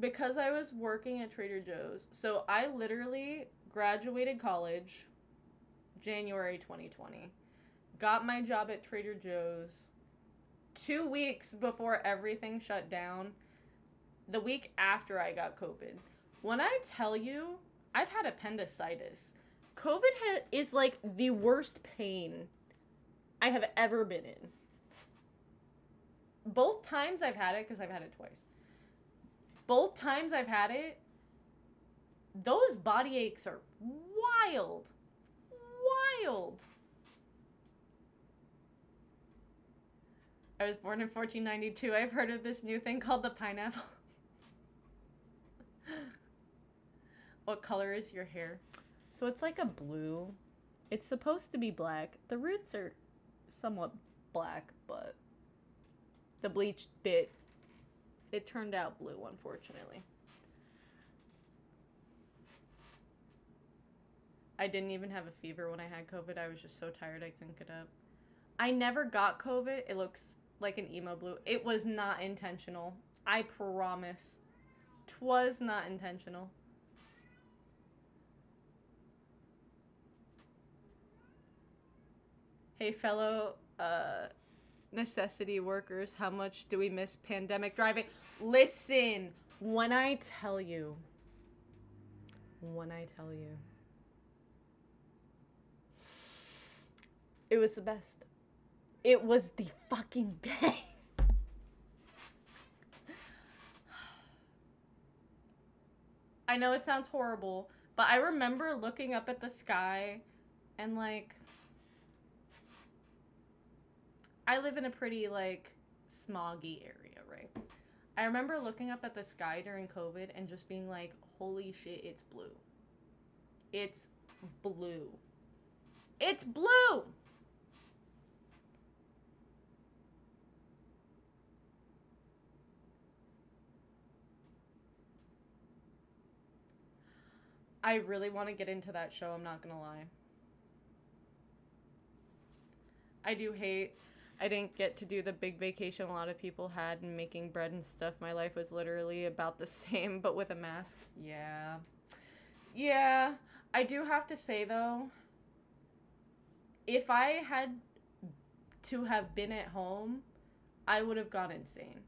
because I was working at Trader Joe's, so I literally graduated college January 2020. Got my job at Trader Joe's 2 weeks before everything shut down. The week after I got COVID. When I tell you, I've had appendicitis. COVID is like the worst pain I have ever been in. Both times I've had it, because I've had it twice. Both times I've had it, those body aches are wild. Wild. I was born in 1492. I've heard of this new thing called the pineapple. What color is your hair? So it's like a blue. It's supposed to be black. The roots are somewhat black, but the bleached bit, it turned out blue, unfortunately. I didn't even have a fever when I had COVID. I was just so tired I couldn't get up. I never got COVID. It looks like an emo blue. It was not intentional. I promise. 'Twas not intentional. Hey, fellow necessity workers, how much do we miss pandemic driving? Listen, when I tell you, it was the best. It was the fucking best. I know it sounds horrible, But I remember looking up at the sky and, like, I live in a pretty, like, smoggy area, right? I remember looking up at the sky during COVID and just being like, holy shit, it's blue. It's blue. It's blue! I really want to get into that show, I'm not gonna lie. I do hate I didn't get to do the big vacation a lot of people had and making bread and stuff. My life was literally about the same, but with a mask. Yeah. Yeah. I do have to say, though, if I had to have been at home, I would have gone insane.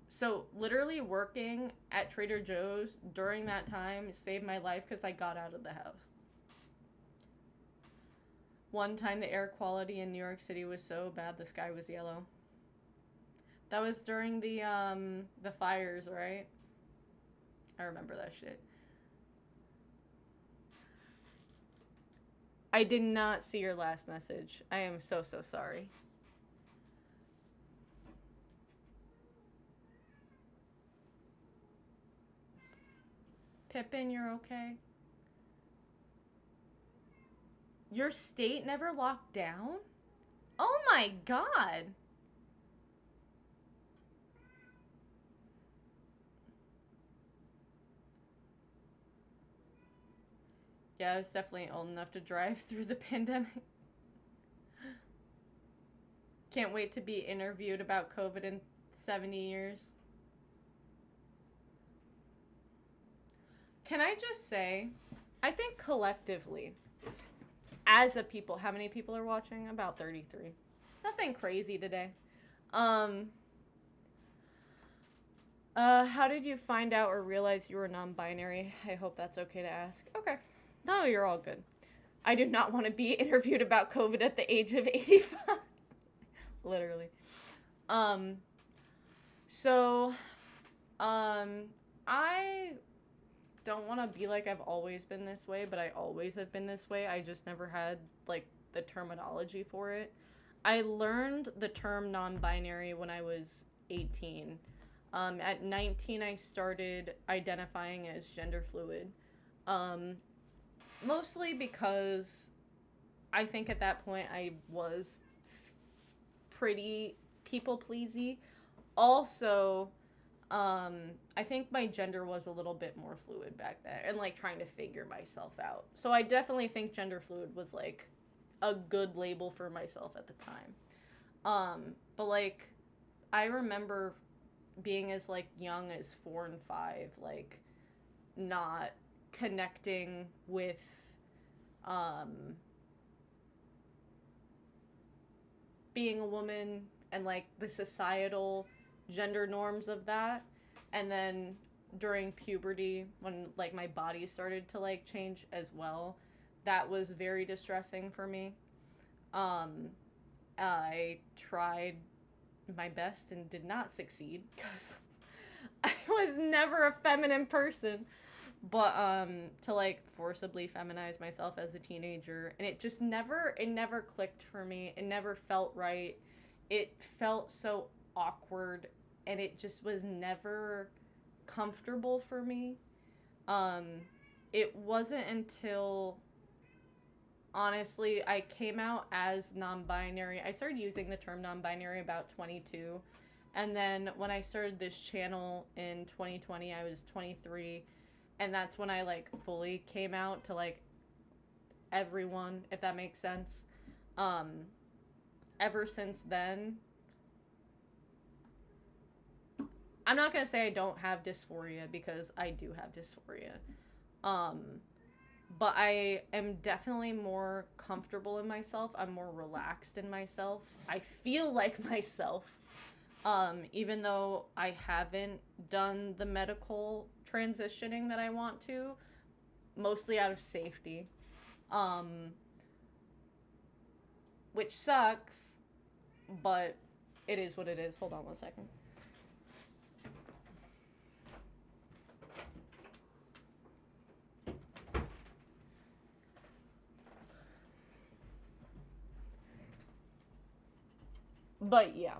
So literally working at Trader Joe's during that time saved my life because I got out of the house. One time the air quality in New York City was so bad the sky was yellow. That was during the fires, right? I remember that shit. I did not see your last message. I am so sorry. Pippin, you're okay? Your state never locked down? Oh my god. Yeah, I was definitely old enough to drive through the pandemic. Can't wait to be interviewed about COVID in 70 years. Can I just say, I think collectively, as a people, how many people are watching? About 33. Nothing crazy today. How did you find out or realize you were non-binary? I hope that's okay to ask. Okay. No, you're all good. I do not want to be interviewed about COVID at the age of 85. Literally. I don't want to be like I've always been this way, but I always have been this way. I just never had, like, the terminology for it. I learned the term non-binary when I was 18. At 19, I started identifying as gender fluid. Mostly because I think at that point I was pretty people-pleasy. Also, I think my gender was a little bit more fluid back then and, like, trying to figure myself out. So I definitely think gender fluid was, like, a good label for myself at the time. But, like, I remember being as, like, young as 4 and 5, like, not connecting with, being a woman and, like, the societal gender norms of that. And then during puberty, when, like, my body started to, like, change as well, that was very distressing for me. I tried my best and did not succeed because I was never a feminine person. But to, like, forcibly feminize myself as a teenager, and it never clicked for me. It never felt right. It felt so awkward, and it just was never comfortable for me. It wasn't until, honestly, I came out as non-binary. I started using the term non-binary about 22. And then when I started this channel in 2020, I was 23. And that's when I, like, fully came out to, like, everyone, if that makes sense. Ever since then, I'm not going to say I don't have dysphoria, because I do have dysphoria. But I am definitely more comfortable in myself. I'm more relaxed in myself. I feel like myself. Even though I haven't done the medical transitioning that I want to, mostly out of safety. Which sucks, but it is what it is. Hold on one second. But yeah.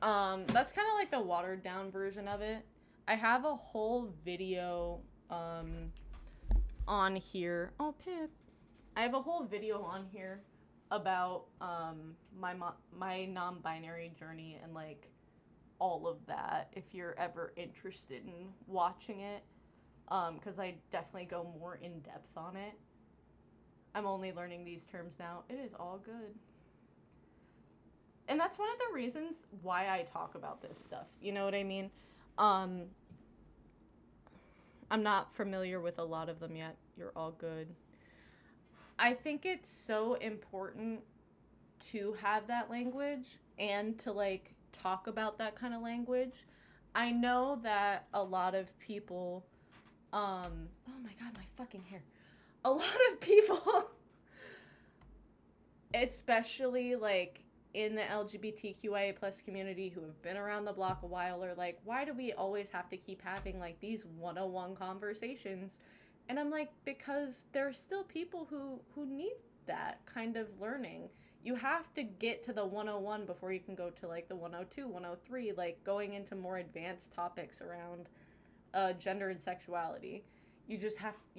That's kind of like the watered down version of it. I have a whole video on here. Oh, Pip. I have a whole video on here about my non-binary journey and like all of that if you're ever interested in watching it, because I definitely go more in depth on it. I'm only learning these terms now. It is all good. And that's one of the reasons why I talk about this stuff. You know what I mean? I'm not familiar with a lot of them yet. You're all good. I think it's so important to have that language and to like talk about that kind of language. I know that a lot of people oh my god, my fucking hair. A lot of people especially like in the LGBTQIA plus community who have been around the block a while are like, why do we always have to keep having like these 101 conversations? And I'm like, because there are still people who need that kind of learning. You have to get to the 101 before you can go to like the 102, 103, like going into more advanced topics around gender and sexuality. You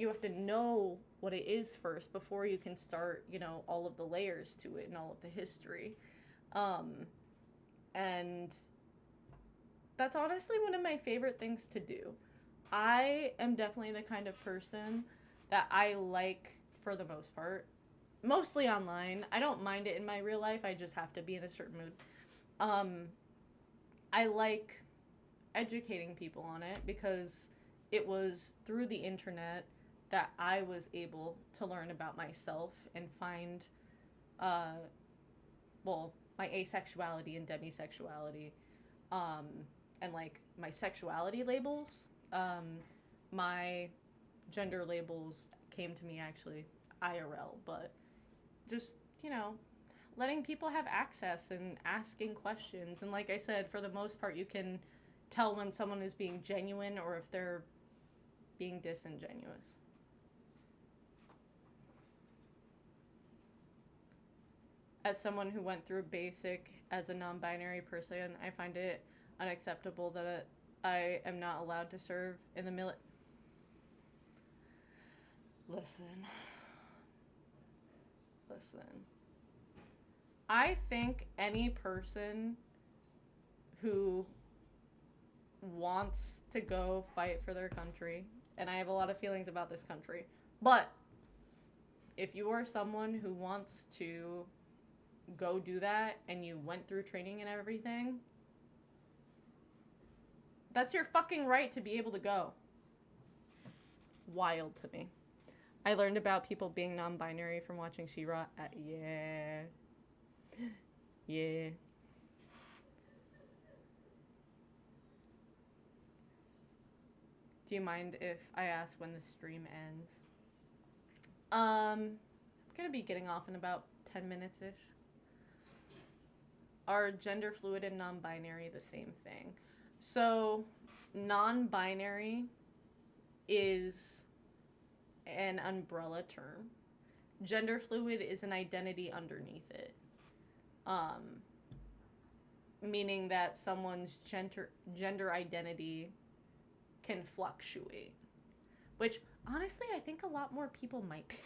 have to know what it is first before you can start, you know, all of the layers to it and all of the history. And that's honestly one of my favorite things to do. I am definitely the kind of person that I like, for the most part, mostly online. I don't mind it in my real life. I just have to be in a certain mood. I like educating people on it because it was through the internet that I was able to learn about myself and find, my asexuality and demisexuality, and like my sexuality labels. My gender labels came to me actually IRL, but just, you know, letting people have access and asking questions. And like I said, for the most part, you can tell when someone is being genuine or if they're being disingenuous. As someone who went through basic as a non-binary person, I find it unacceptable that I am not allowed to serve in the military. Listen. I think any person who wants to go fight for their country, and I have a lot of feelings about this country, but if you are someone who wants to go do that and you went through training and everything, that's your fucking right to be able to go. Wild to me. I learned about people being non-binary from watching She-Ra. Yeah. Do you mind if I ask when the stream ends? I'm gonna be getting off in about 10 minutes-ish. Are gender fluid and non-binary the same thing? So, non-binary is an umbrella term. Gender fluid is an identity underneath it. Meaning that someone's gender identity can fluctuate. Which, honestly, I think a lot more people might be.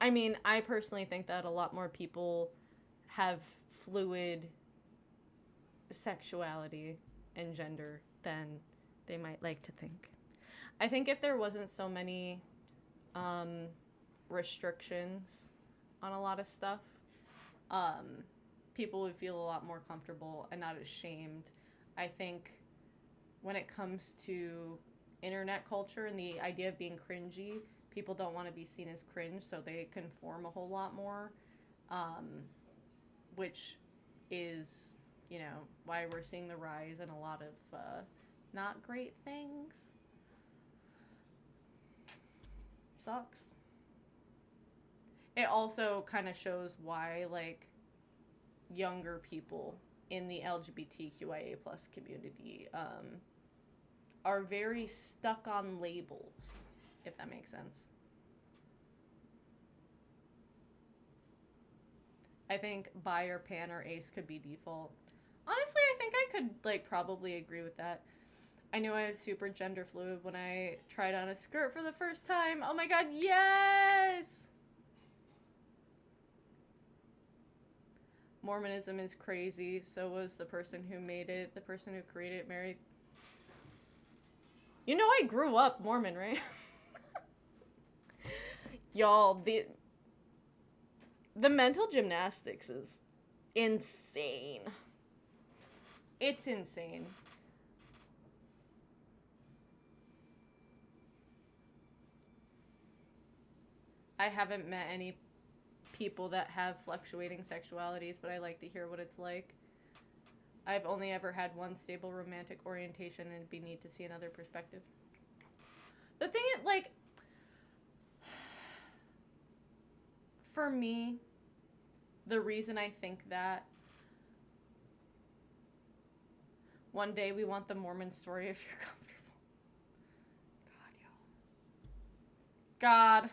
I mean, I personally think that a lot more people have fluid sexuality and gender than they might like to think. I think if there wasn't so many restrictions on a lot of stuff, people would feel a lot more comfortable and not ashamed. I think when it comes to internet culture and the idea of being cringy, people don't want to be seen as cringe, so they conform a whole lot more, which is, you know, why we're seeing the rise in a lot of not great things. Sucks. It also kind of shows why, like, younger people in the LGBTQIA plus community are very stuck on labels, if that makes sense. I think bi or pan or ace could be default. Honestly, I think I could, like, probably agree with that. I knew I was super gender fluid when I tried on a skirt for the first time. Oh my god, yes! Mormonism is crazy. So was the person who made it. The person who created it married. You know I grew up Mormon, right? Y'all, the mental gymnastics is insane. It's insane. I haven't met any people that have fluctuating sexualities, but I like to hear what it's like. I've only ever had one stable romantic orientation, and it'd be neat to see another perspective. The thing is, like, for me, the reason I think that one day we want the Mormon story if you're comfortable. God, y'all. God.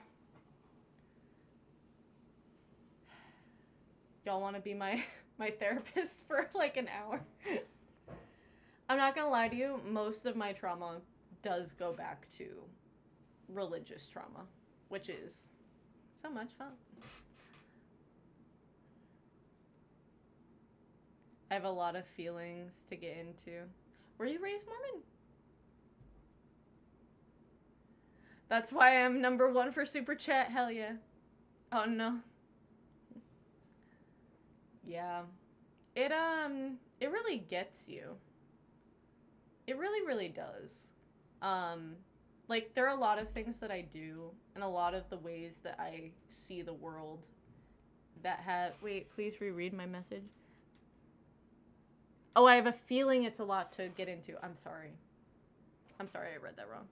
Y'all want to be my therapist for like an hour? I'm not gonna lie to you, most of my trauma does go back to religious trauma, which is so much fun. I have a lot of feelings to get into. Were you raised Mormon? That's why I'm number 1 for super chat. Hell yeah. Oh no. Yeah. It really gets you. It really, really does. Like, there are a lot of things that I do, and a lot of the ways that I see the world that have... Wait, please reread my message. Oh, I have a feeling it's a lot to get into. I'm sorry. I read that wrong.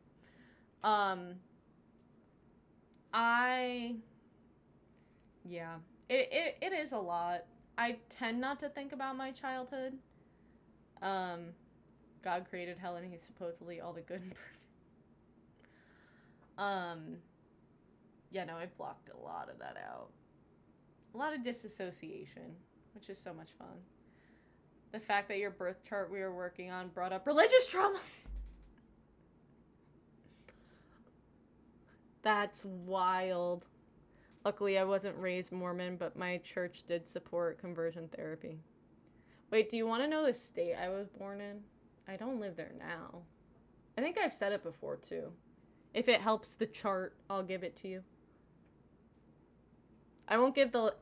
Yeah. It is a lot. I tend not to think about my childhood. God created hell and he's supposedly all the good and perfect. Yeah, no, I blocked a lot of that out. A lot of disassociation, which is so much fun. The fact that your birth chart we were working on brought up religious trauma. That's wild. Luckily, I wasn't raised Mormon, but my church did support conversion therapy. Wait, do you want to know the state I was born in? I don't live there now. I think I've said it before, too. If it helps the chart, I'll give it to you. I won't give the,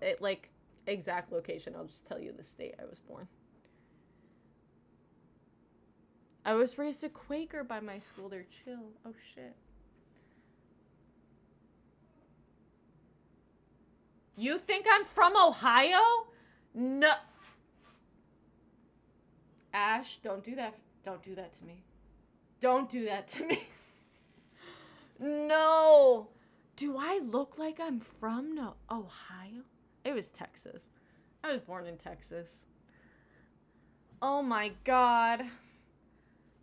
exact location. I'll just tell you the state I was born. I was raised a Quaker by my school. They're chill. Oh, shit. You think I'm from Ohio? No. Ash, don't do that. Don't do that to me. Don't do that to me. No. Do I look like I'm from Ohio? It was Texas. I was born in Texas. Oh my god.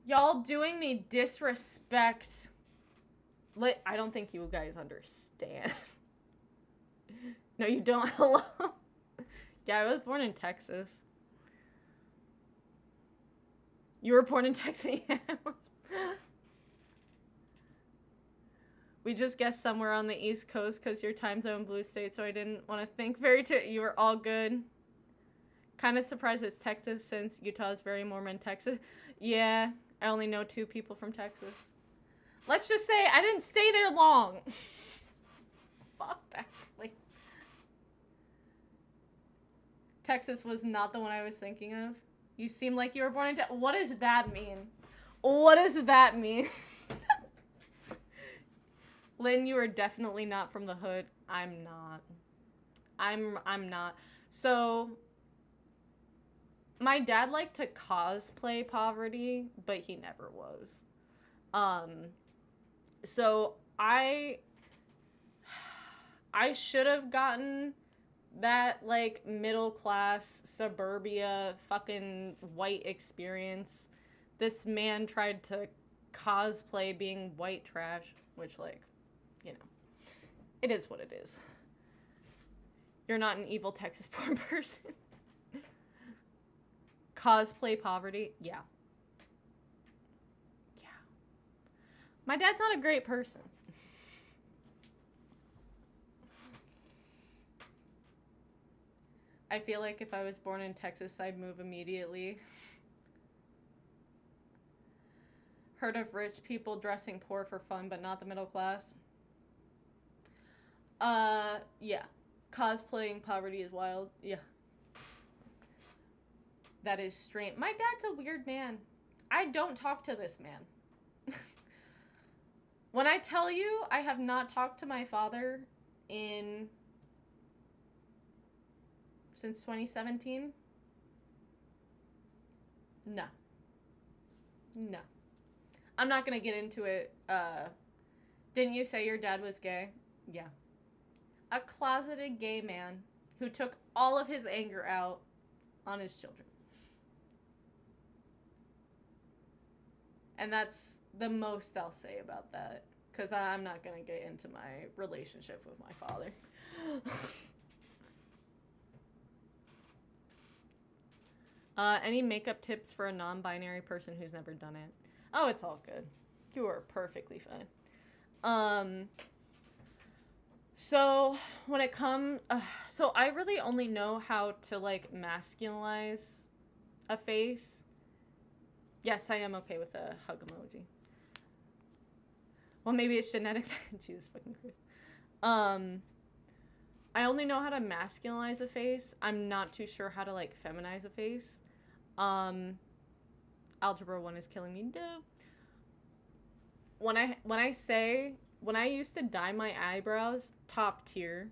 Y'all doing me disrespect. I don't think you guys understand. No, you don't. Hello? Yeah, I was born in Texas. You were born in Texas? Yeah. We just guessed somewhere on the East Coast because your time zone blue state, so I didn't want to think you were all good. Kind of surprised it's Texas since Utah is very Mormon. Texas. Yeah, I only know 2 people from Texas. Let's just say I didn't stay there long. Fuck that place. Texas was not the one I was thinking of. You seem like you were born in Texas. What does that mean? What does that mean? Lynn, you are definitely not from the hood. I'm not. I'm not. So, my dad liked to cosplay poverty, but he never was. So I should have gotten that, like, middle class, suburbia, fucking white experience. This man tried to cosplay being white trash, which, like, you know, it is what it is. You're not an evil Texas born person. Cosplay poverty. Yeah. Yeah. My dad's not a great person. I feel like if I was born in Texas, I'd move immediately. Heard of rich people dressing poor for fun, but not the middle class? Yeah. Cosplaying poverty is wild. Yeah. That is strange. My dad's a weird man. I don't talk to this man. When I tell you I have not talked to my father since 2017, no. No. I'm not gonna get into it. Didn't you say your dad was gay? Yeah. A closeted gay man who took all of his anger out on his children. And that's the most I'll say about that. Because I'm not going to get into my relationship with my father. Any makeup tips for a non-binary person who's never done it? Oh, it's all good. You are perfectly fine. So when it comes, so I really only know how to like masculinize a face. Yes, I am okay with a hug emoji. Well, maybe it's genetic. Jesus fucking Christ. I only know how to masculinize a face. I'm not too sure how to like feminize a face. Algebra 1 is killing me. Duh. When I used to dye my eyebrows, top tier,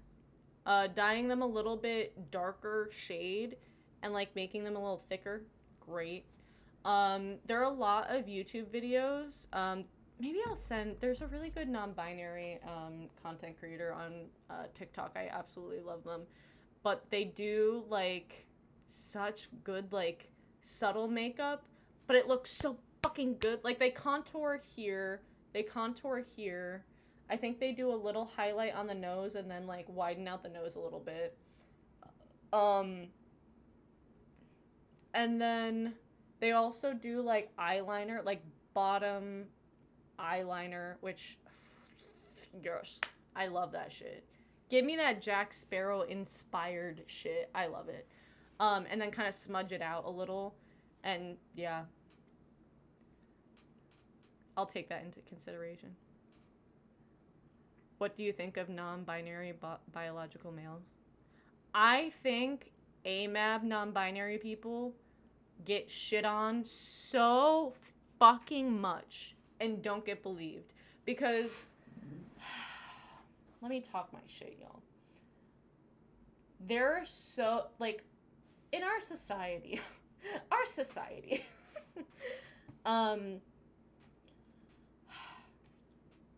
dyeing them a little bit darker shade and like making them a little thicker, great. There are a lot of YouTube videos. Maybe I'll there's a really good non-binary content creator on TikTok. I absolutely love them. But they do like such good like subtle makeup, but it looks so fucking good. Like they contour here. I think they do a little highlight on the nose and then like widen out the nose a little bit. And then they also do like eyeliner, like bottom eyeliner, which yes, I love that shit. Give me that Jack Sparrow inspired shit. I love it. And then kind of smudge it out a little, and yeah, I'll take that into consideration. What do you think of non-binary biological males? I think AMAB non-binary people get shit on so fucking much and don't get believed. Because, let me talk my shit, y'all. They're so, like, in our society,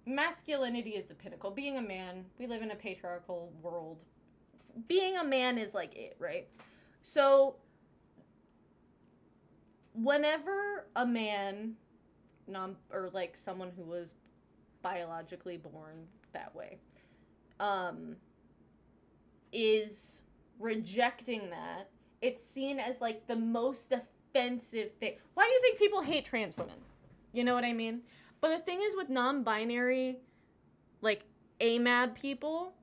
masculinity is the pinnacle. Being a man, we live in a patriarchal world. Being a man is like it, right? So whenever a man, or like someone who was biologically born that way, is rejecting that, it's seen as like the most offensive thing. Why do you think people hate trans women? You know what I mean? But the thing is with non-binary, like AMAB people,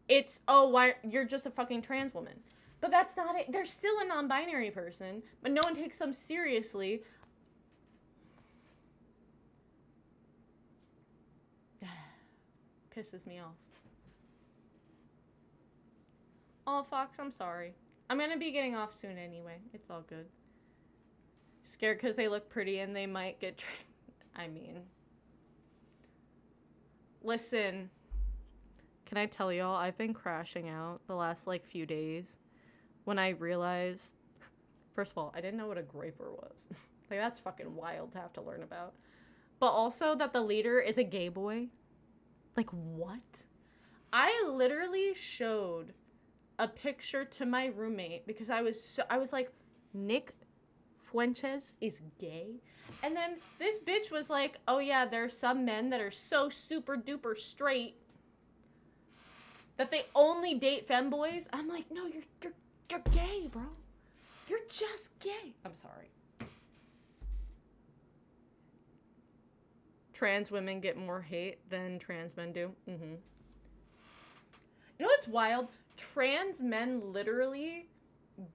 it's, oh, why, you're just a fucking trans woman. But that's not it. They're still a non-binary person, but no one takes them seriously. Pisses me off. Oh, Fox, I'm sorry. I'm gonna be getting off soon anyway. It's all good. Scared because they look pretty and they might get I mean. Listen. Can I tell y'all, I've been crashing out the last, like, few days when I realized, first of all, I didn't know what a graper was. Like, that's fucking wild to have to learn about. But also that the leader is a gay boy. Like, what? I literally showed a picture to my roommate because I was like, Nick Fuentes is gay? And then this bitch was like, oh yeah, there are some men that are so super duper straight. that they only date femboys. I'm like, no, you're gay, bro. You're just gay. I'm sorry. Trans women get more hate than trans men do. Mm-hmm. You know what's wild? Trans men literally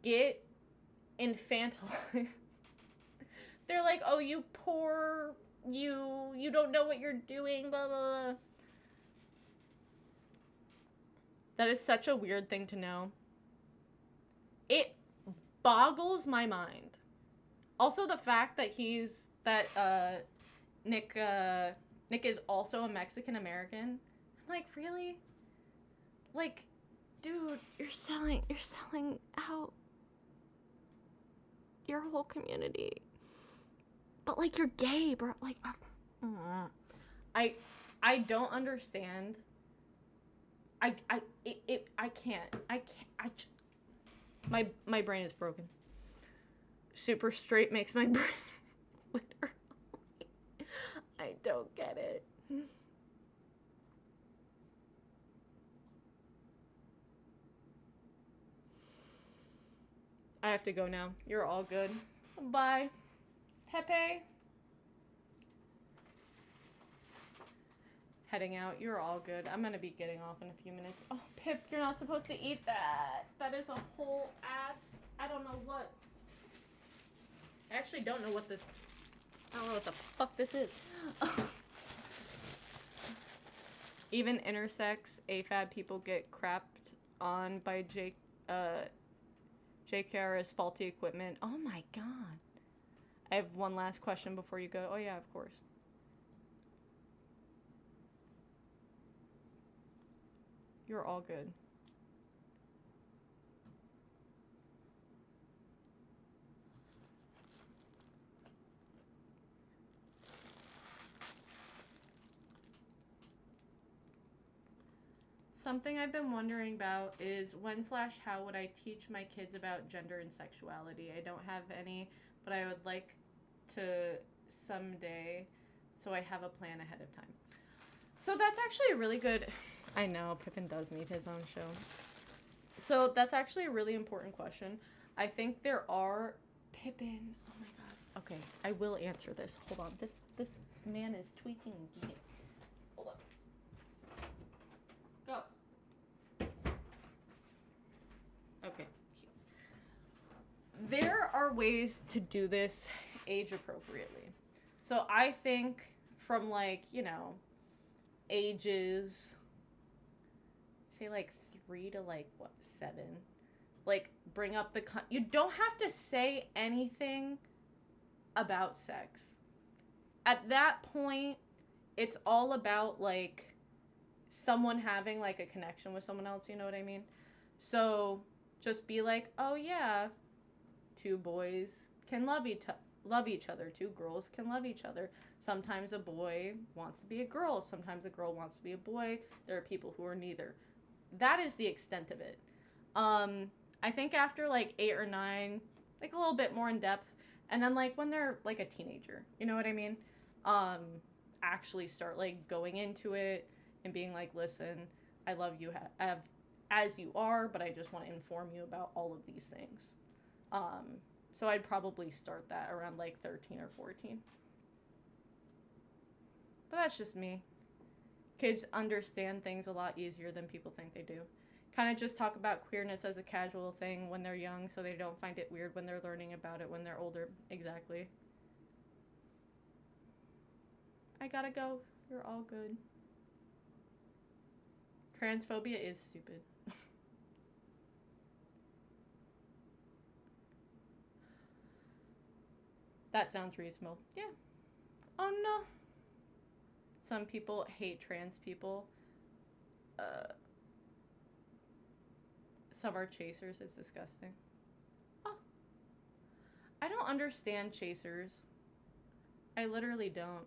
get infantilized. They're like, oh, you poor, you don't know what you're doing, blah, blah, blah. That is such a weird thing to know. It boggles my mind. Also, the fact that Nick is also a Mexican American. I'm like, really? Like, dude, you're selling out your whole community. But like, you're gay, bro. Like, I don't understand. I can't. My brain is broken. Super straight makes my brain literally. I don't get it. I have to go now. You're all good. Bye. Pepe. Heading out. You're all good. I'm gonna be getting off in a few minutes. Oh, Pip, you're not supposed to eat that. That is a whole ass. I don't know what. I actually don't know what this. I don't know what the fuck this is. Even intersex AFAB people get crapped on by JKR as faulty equipment. Oh my god. I have one last question before you go. Oh yeah, of course. You're all good. Something I've been wondering about is when/how would I teach my kids about gender and sexuality? I don't have any, but I would like to someday, so I have a plan ahead of time. So that's actually a really good... I know, Pippin does need his own show. So that's actually a really important question. I think there are... Pippin, oh my god. Okay, I will answer this. Hold on, this man is tweaking me. Hold up. Go. Okay. There are ways to do this age appropriately. So I think from like, you know, ages, say like 3 to like, what, 7. Like, bring up the... you don't have to say anything about sex. At that point, it's all about, like, someone having, like, a connection with someone else, you know what I mean? So, just be like, oh, yeah, 2 boys can love each other. 2 girls can love each other. Sometimes a boy wants to be a girl. Sometimes a girl wants to be a boy. There are people who are neither. That is the extent of it. I think after, like, 8 or 9, like, a little bit more in depth. And then, like, when they're, like, a teenager, you know what I mean? Actually start, like, going into it and being like, listen, I love you as you are, but I just want to inform you about all of these things. So I'd probably start that around, like, 13 or 14. But that's just me. Kids understand things a lot easier than people think they do. Kind of just talk about queerness as a casual thing when they're young so they don't find it weird when they're learning about it when they're older. Exactly. I gotta go. You're all good. Transphobia is stupid. That sounds reasonable. Yeah. Oh no. Some people hate trans people. Some are chasers. It's disgusting. Oh. I don't understand chasers. I literally don't.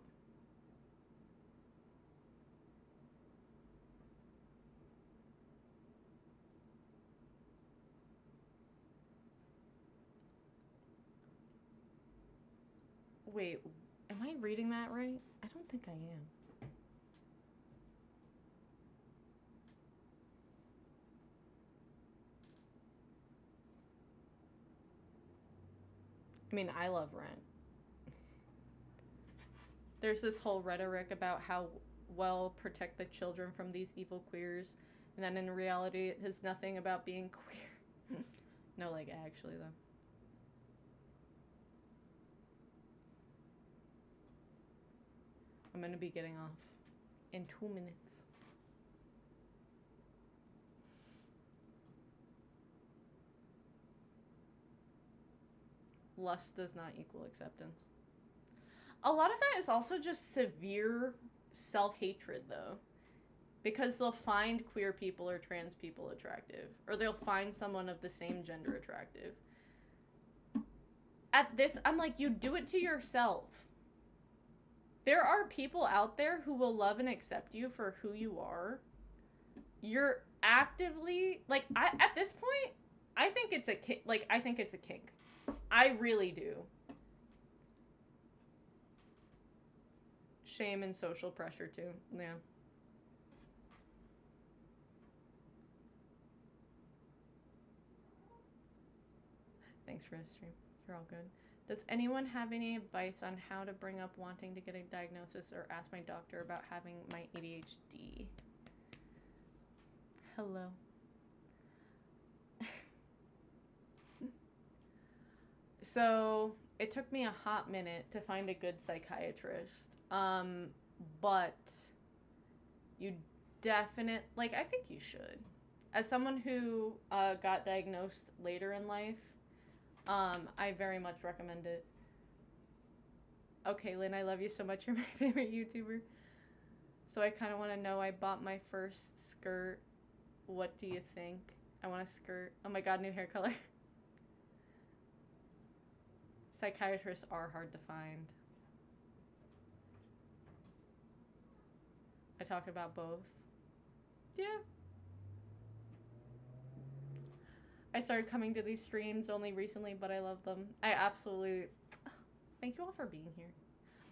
Wait, am I reading that right? I don't think I am. I mean, I love Rent. There's this whole rhetoric about how well protect the children from these evil queers, and then in reality, it has nothing about being queer. No, like, actually, though. I'm gonna be getting off in 2 minutes. Lust does not equal acceptance. A lot of that is also just severe self-hatred, though. Because they'll find queer people or trans people attractive. Or they'll find someone of the same gender attractive. At this, I'm like, you do it to yourself. There are people out there who will love and accept you for who you are. You're actively, like, at this point, I think it's a kink. Like, I think it's a kink. I really do. Shame and social pressure, too. Yeah. Thanks for the stream. You're all good. Does anyone have any advice on how to bring up wanting to get a diagnosis or ask my doctor about having my ADHD? Hello. So, it took me a hot minute to find a good psychiatrist. But you definitely, like, I think you should. As someone who got diagnosed later in life, I very much recommend it. Okay, Lynn, I love you so much. You're my favorite YouTuber. So I kind of want to know, I bought my first skirt. What do you think? I want a skirt. Oh my god, new hair color. Psychiatrists are hard to find. I talked about both. Yeah. I started coming to these streams only recently, but I love them. I absolutely... Thank you all for being here.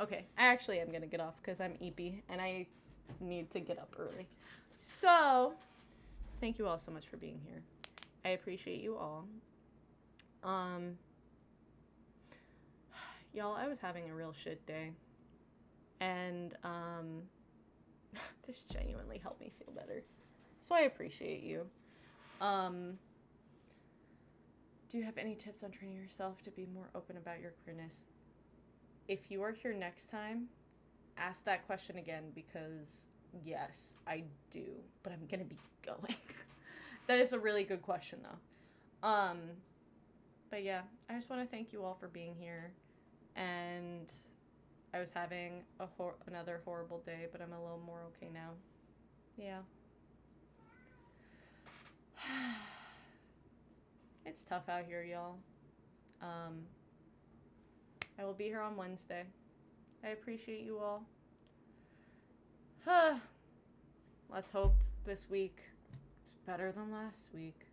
Okay, I actually am going to get off because I'm eepy and I need to get up early. So, thank you all so much for being here. I appreciate you all. Y'all, I was having a real shit day. And, this genuinely helped me feel better. So I appreciate you. Do you have any tips on training yourself to be more open about your queerness? If you are here next time, ask that question again because, yes, I do. But I'm going to be going. That is a really good question, though. But yeah, I just want to thank you all for being here. And I was having another horrible day, but I'm a little more okay now. Yeah. It's tough out here, y'all. I will be here on Wednesday. I appreciate you all. Let's hope this week is better than last week.